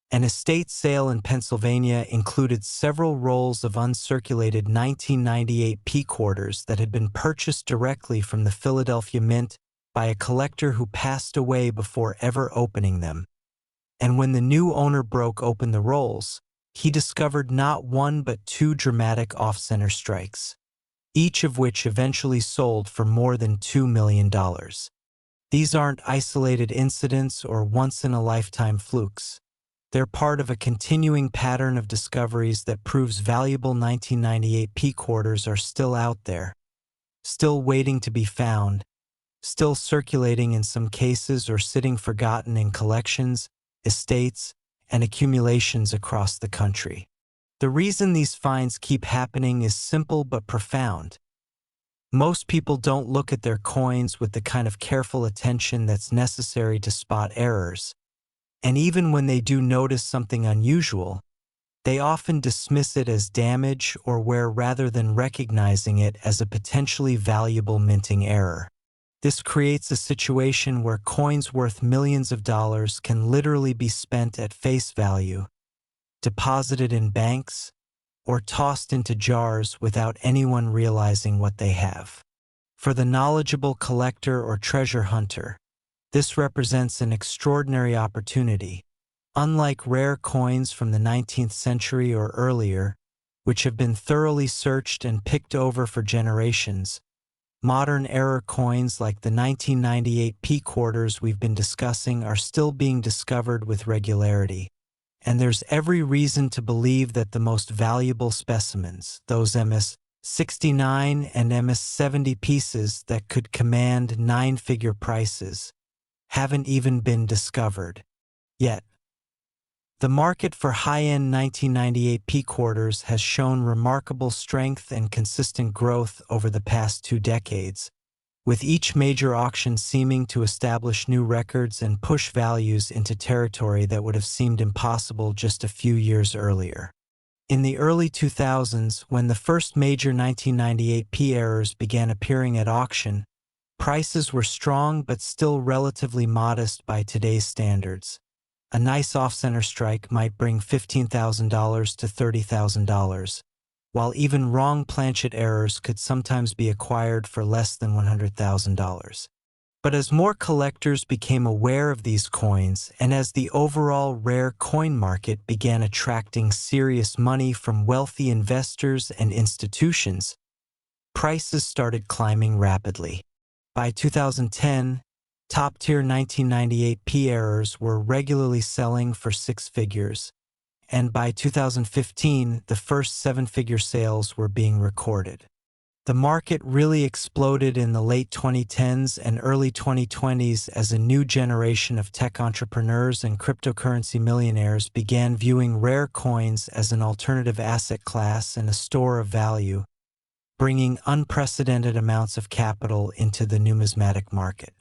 an estate sale in Pennsylvania included several rolls of uncirculated 1998 P-quarters that had been purchased directly from the Philadelphia Mint by a collector who passed away before ever opening them. And when the new owner broke open the rolls, he discovered not one but two dramatic off-center strikes, each of which eventually sold for more than $2 million. These aren't isolated incidents or once-in-a-lifetime flukes. They're part of a continuing pattern of discoveries that proves valuable 1998 P-quarters are still out there, still waiting to be found, still circulating in some cases or sitting forgotten in collections, estates, and accumulations across the country. The reason these finds keep happening is simple but profound. Most people don't look at their coins with the kind of careful attention that's necessary to spot errors, and even when they do notice something unusual, they often dismiss it as damage or wear rather than recognizing it as a potentially valuable minting error. This creates a situation where coins worth millions of dollars can literally be spent at face value, deposited in banks, or tossed into jars without anyone realizing what they have. For the knowledgeable collector or treasure hunter, this represents an extraordinary opportunity. Unlike rare coins from the 19th century or earlier, which have been thoroughly searched and picked over for generations, modern error coins like the 1998 P-quarters we've been discussing are still being discovered with regularity. And there's every reason to believe that the most valuable specimens, those MS-69 and MS-70 pieces that could command nine-figure prices, haven't even been discovered yet. The market for high-end 1998 P-quarters has shown remarkable strength and consistent growth over the past 2 decades, with each major auction seeming to establish new records and push values into territory that would have seemed impossible just a few years earlier. In the early 2000s, when the first major 1998 P errors began appearing at auction, prices were strong but still relatively modest by today's standards. A nice off-center strike might bring $15,000 to $30,000, while even wrong planchet errors could sometimes be acquired for less than $100,000. But as more collectors became aware of these coins and as the overall rare coin market began attracting serious money from wealthy investors and institutions, prices started climbing rapidly. By 2010, top-tier 1998 P errors were regularly selling for 6 figures, and by 2015, the first 7-figure sales were being recorded. The market really exploded in the late 2010s and early 2020s as a new generation of tech entrepreneurs and cryptocurrency millionaires began viewing rare coins as an alternative asset class and a store of value, bringing unprecedented amounts of capital into the numismatic market.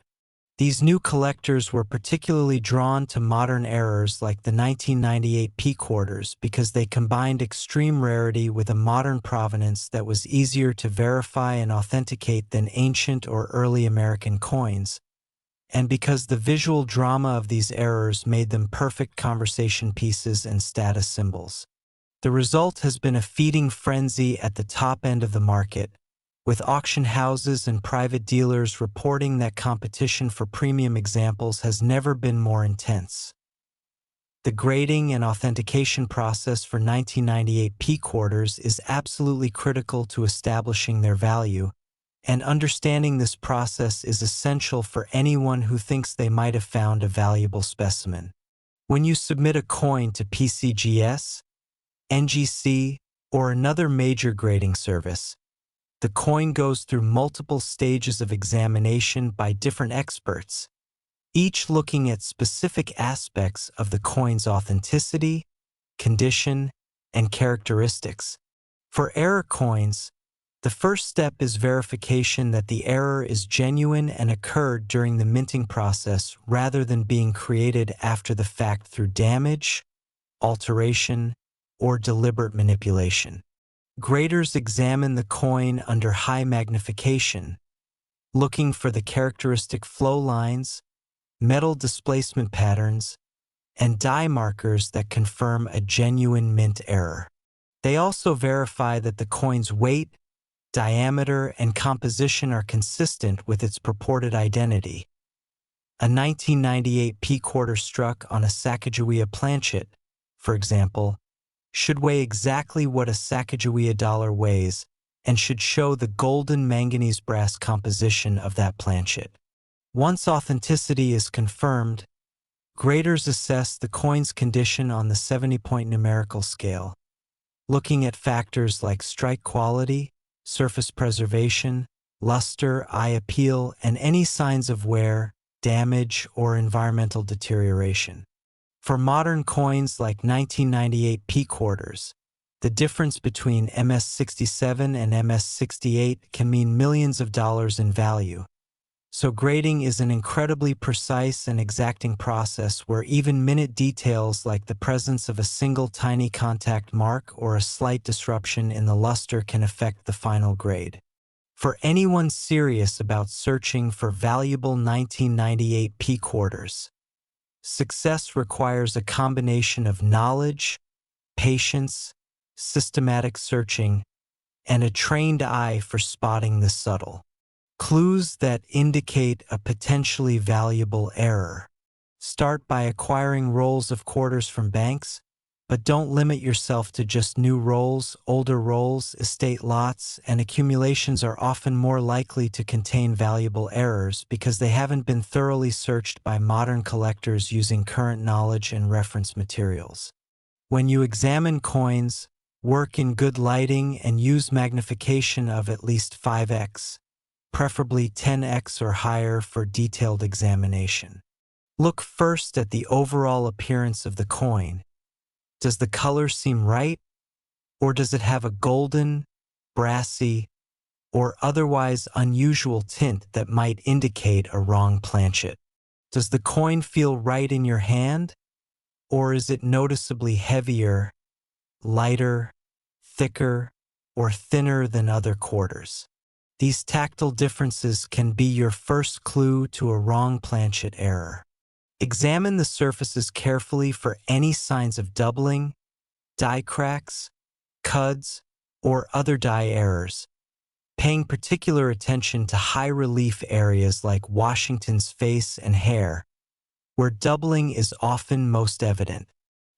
These new collectors were particularly drawn to modern errors like the 1998 P-quarters because they combined extreme rarity with a modern provenance that was easier to verify and authenticate than ancient or early American coins, and because the visual drama of these errors made them perfect conversation pieces and status symbols. The result has been a feeding frenzy at the top end of the market, with auction houses and private dealers reporting that competition for premium examples has never been more intense. The grading and authentication process for 1998 P quarters is absolutely critical to establishing their value, and understanding this process is essential for anyone who thinks they might have found a valuable specimen. When you submit a coin to PCGS, NGC, or another major grading service, the coin goes through multiple stages of examination by different experts, each looking at specific aspects of the coin's authenticity, condition, and characteristics. For error coins, the first step is verification that the error is genuine and occurred during the minting process rather than being created after the fact through damage, alteration, or deliberate manipulation. Graders examine the coin under high magnification, looking for the characteristic flow lines, metal displacement patterns, and die markers that confirm a genuine mint error. They also verify that the coin's weight, diameter, and composition are consistent with its purported identity. A 1998 P quarter struck on a Sacagawea planchet, for example, should weigh exactly what a Sacagawea dollar weighs and should show the golden manganese brass composition of that planchet. Once authenticity is confirmed, graders assess the coin's condition on the 70-point numerical scale, looking at factors like strike quality, surface preservation, luster, eye appeal, and any signs of wear, damage, or environmental deterioration. For modern coins like 1998 P quarters, the difference between MS-67 and MS-68 can mean millions of dollars in value. So grading is an incredibly precise and exacting process where even minute details like the presence of a single tiny contact mark or a slight disruption in the luster can affect the final grade. For anyone serious about searching for valuable 1998 P quarters, success requires a combination of knowledge, patience, systematic searching, and a trained eye for spotting the subtle clues that indicate a potentially valuable error. Start by acquiring rolls of quarters from banks, but don't limit yourself to just new rolls. Older rolls, estate lots, and accumulations are often more likely to contain valuable errors because they haven't been thoroughly searched by modern collectors using current knowledge and reference materials. When you examine coins, work in good lighting and use magnification of at least 5x. Preferably 10x or higher for detailed examination. Look first at the overall appearance of the coin. Does the color seem right, or does it have a golden, brassy, or otherwise unusual tint that might indicate a wrong planchet? Does the coin feel right in your hand, or is it noticeably heavier, lighter, thicker, or thinner than other quarters? These tactile differences can be your first clue to a wrong planchet error. Examine the surfaces carefully for any signs of doubling, die cracks, cuds, or other die errors, paying particular attention to high-relief areas like Washington's face and hair, where doubling is often most evident.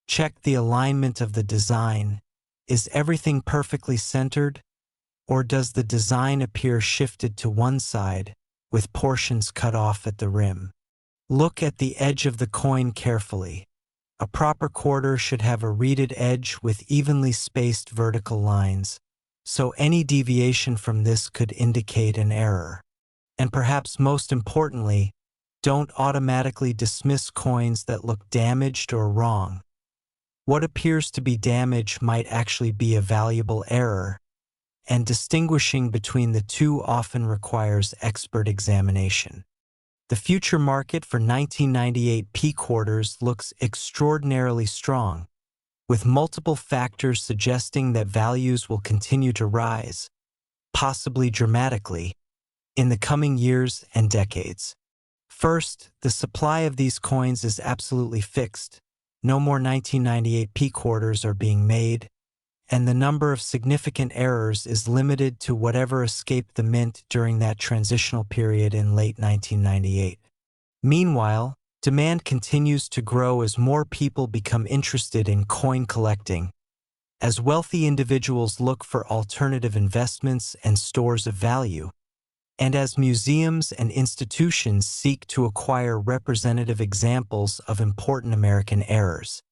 Check the alignment of the design. Is everything perfectly centered? Or does the design appear shifted to one side, with portions cut off at the rim? Look at the edge of the coin carefully. A proper quarter should have a reeded edge with evenly spaced vertical lines, so any deviation from this could indicate an error. And perhaps most importantly, don't automatically dismiss coins that look damaged or wrong. What appears to be damage might actually be a valuable error, and distinguishing between the two often requires expert examination. The future market for 1998 P quarters looks extraordinarily strong, with multiple factors suggesting that values will continue to rise, possibly dramatically, in the coming years and decades. First, the supply of these coins is absolutely fixed. No more 1998 P quarters are being made, and the number of significant errors is limited to whatever escaped the mint during that transitional period in late 1998. Meanwhile, demand continues to grow as more people become interested in coin collecting, as wealthy individuals look for alternative investments and stores of value, and as museums and institutions seek to acquire representative examples of important American errors.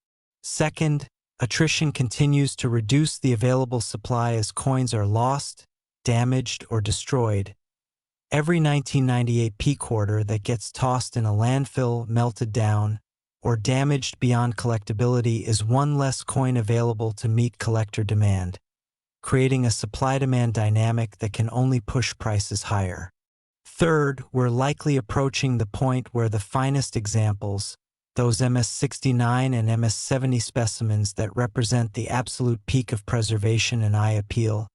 Second, attrition continues to reduce the available supply as coins are lost, damaged, or destroyed. Every 1998 P quarter that gets tossed in a landfill, melted down, or damaged beyond collectability is one less coin available to meet collector demand, creating a supply-demand dynamic that can only push prices higher. Third, we're likely approaching the point where the finest examples, those MS-69 and MS-70 specimens that represent the absolute peak of preservation and eye appeal,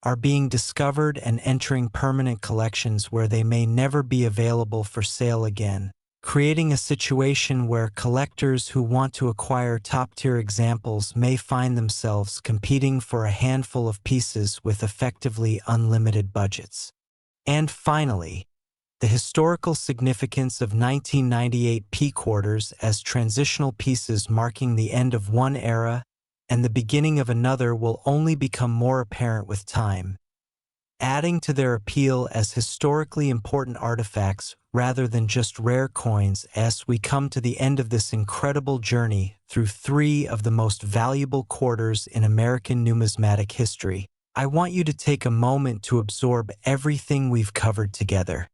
are being discovered and entering permanent collections where they may never be available for sale again, creating a situation where collectors who want to acquire top-tier examples may find themselves competing for a handful of pieces with effectively unlimited budgets. And finally, the historical significance of 1998 P quarters as transitional pieces marking the end of one era and the beginning of another will only become more apparent with time, adding to their appeal as historically important artifacts rather than just rare coins as we come to the end of this incredible journey through three of the most valuable quarters in American numismatic history. I want you to take a moment to absorb everything we've covered together.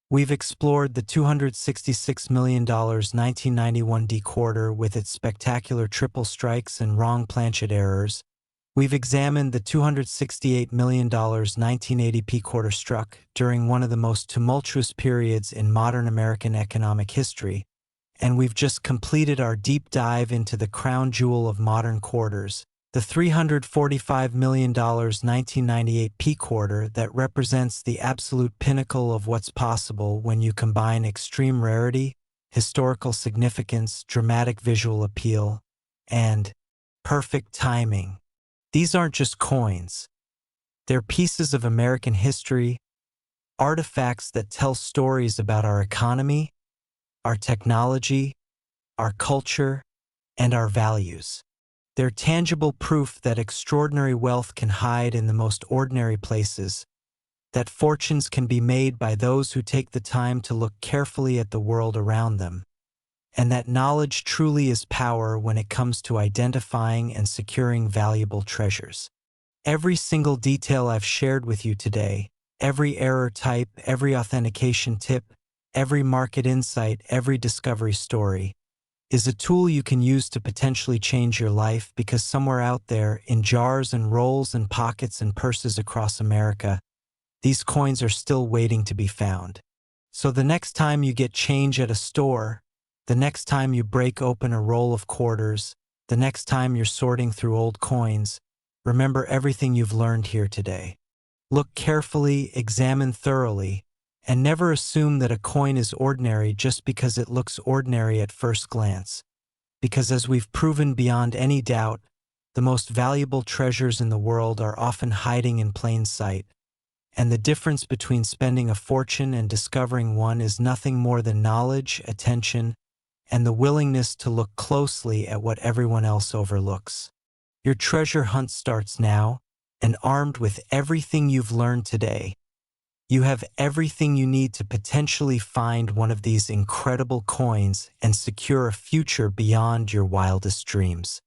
We've explored the $266 million 1991 D quarter with its spectacular triple strikes and wrong planchet errors. We've examined the $268 million 1980 P quarter struck during one of the most tumultuous periods in modern American economic history, and we've just completed our deep dive into the crown jewel of modern quarters, the $345 million 1998 P quarter that represents the absolute pinnacle of what's possible when you combine extreme rarity, historical significance, dramatic visual appeal, and perfect timing. These aren't just coins. They're pieces of American history, artifacts that tell stories about our economy, our technology, our culture, and our values. They're tangible proof that extraordinary wealth can hide in the most ordinary places, that fortunes can be made by those who take the time to look carefully at the world around them, and that knowledge truly is power when it comes to identifying and securing valuable treasures. Every single detail I've shared with you today, every error type, every authentication tip, every market insight, every discovery story, is a tool you can use to potentially change your life because somewhere out there, in jars and rolls and pockets and purses across America, these coins are still waiting to be found. So the next time you get change at a store, the next time you break open a roll of quarters, the next time you're sorting through old coins, remember everything you've learned here today. Look carefully, examine thoroughly, and never assume that a coin is ordinary just because it looks ordinary at first glance. Because as we've proven beyond any doubt, the most valuable treasures in the world are often hiding in plain sight, and the difference between spending a fortune and discovering one is nothing more than knowledge, attention, and the willingness to look closely at what everyone else overlooks. Your treasure hunt starts now, and armed with everything you've learned today, you have everything you need to potentially find one of these incredible coins and secure a future beyond your wildest dreams.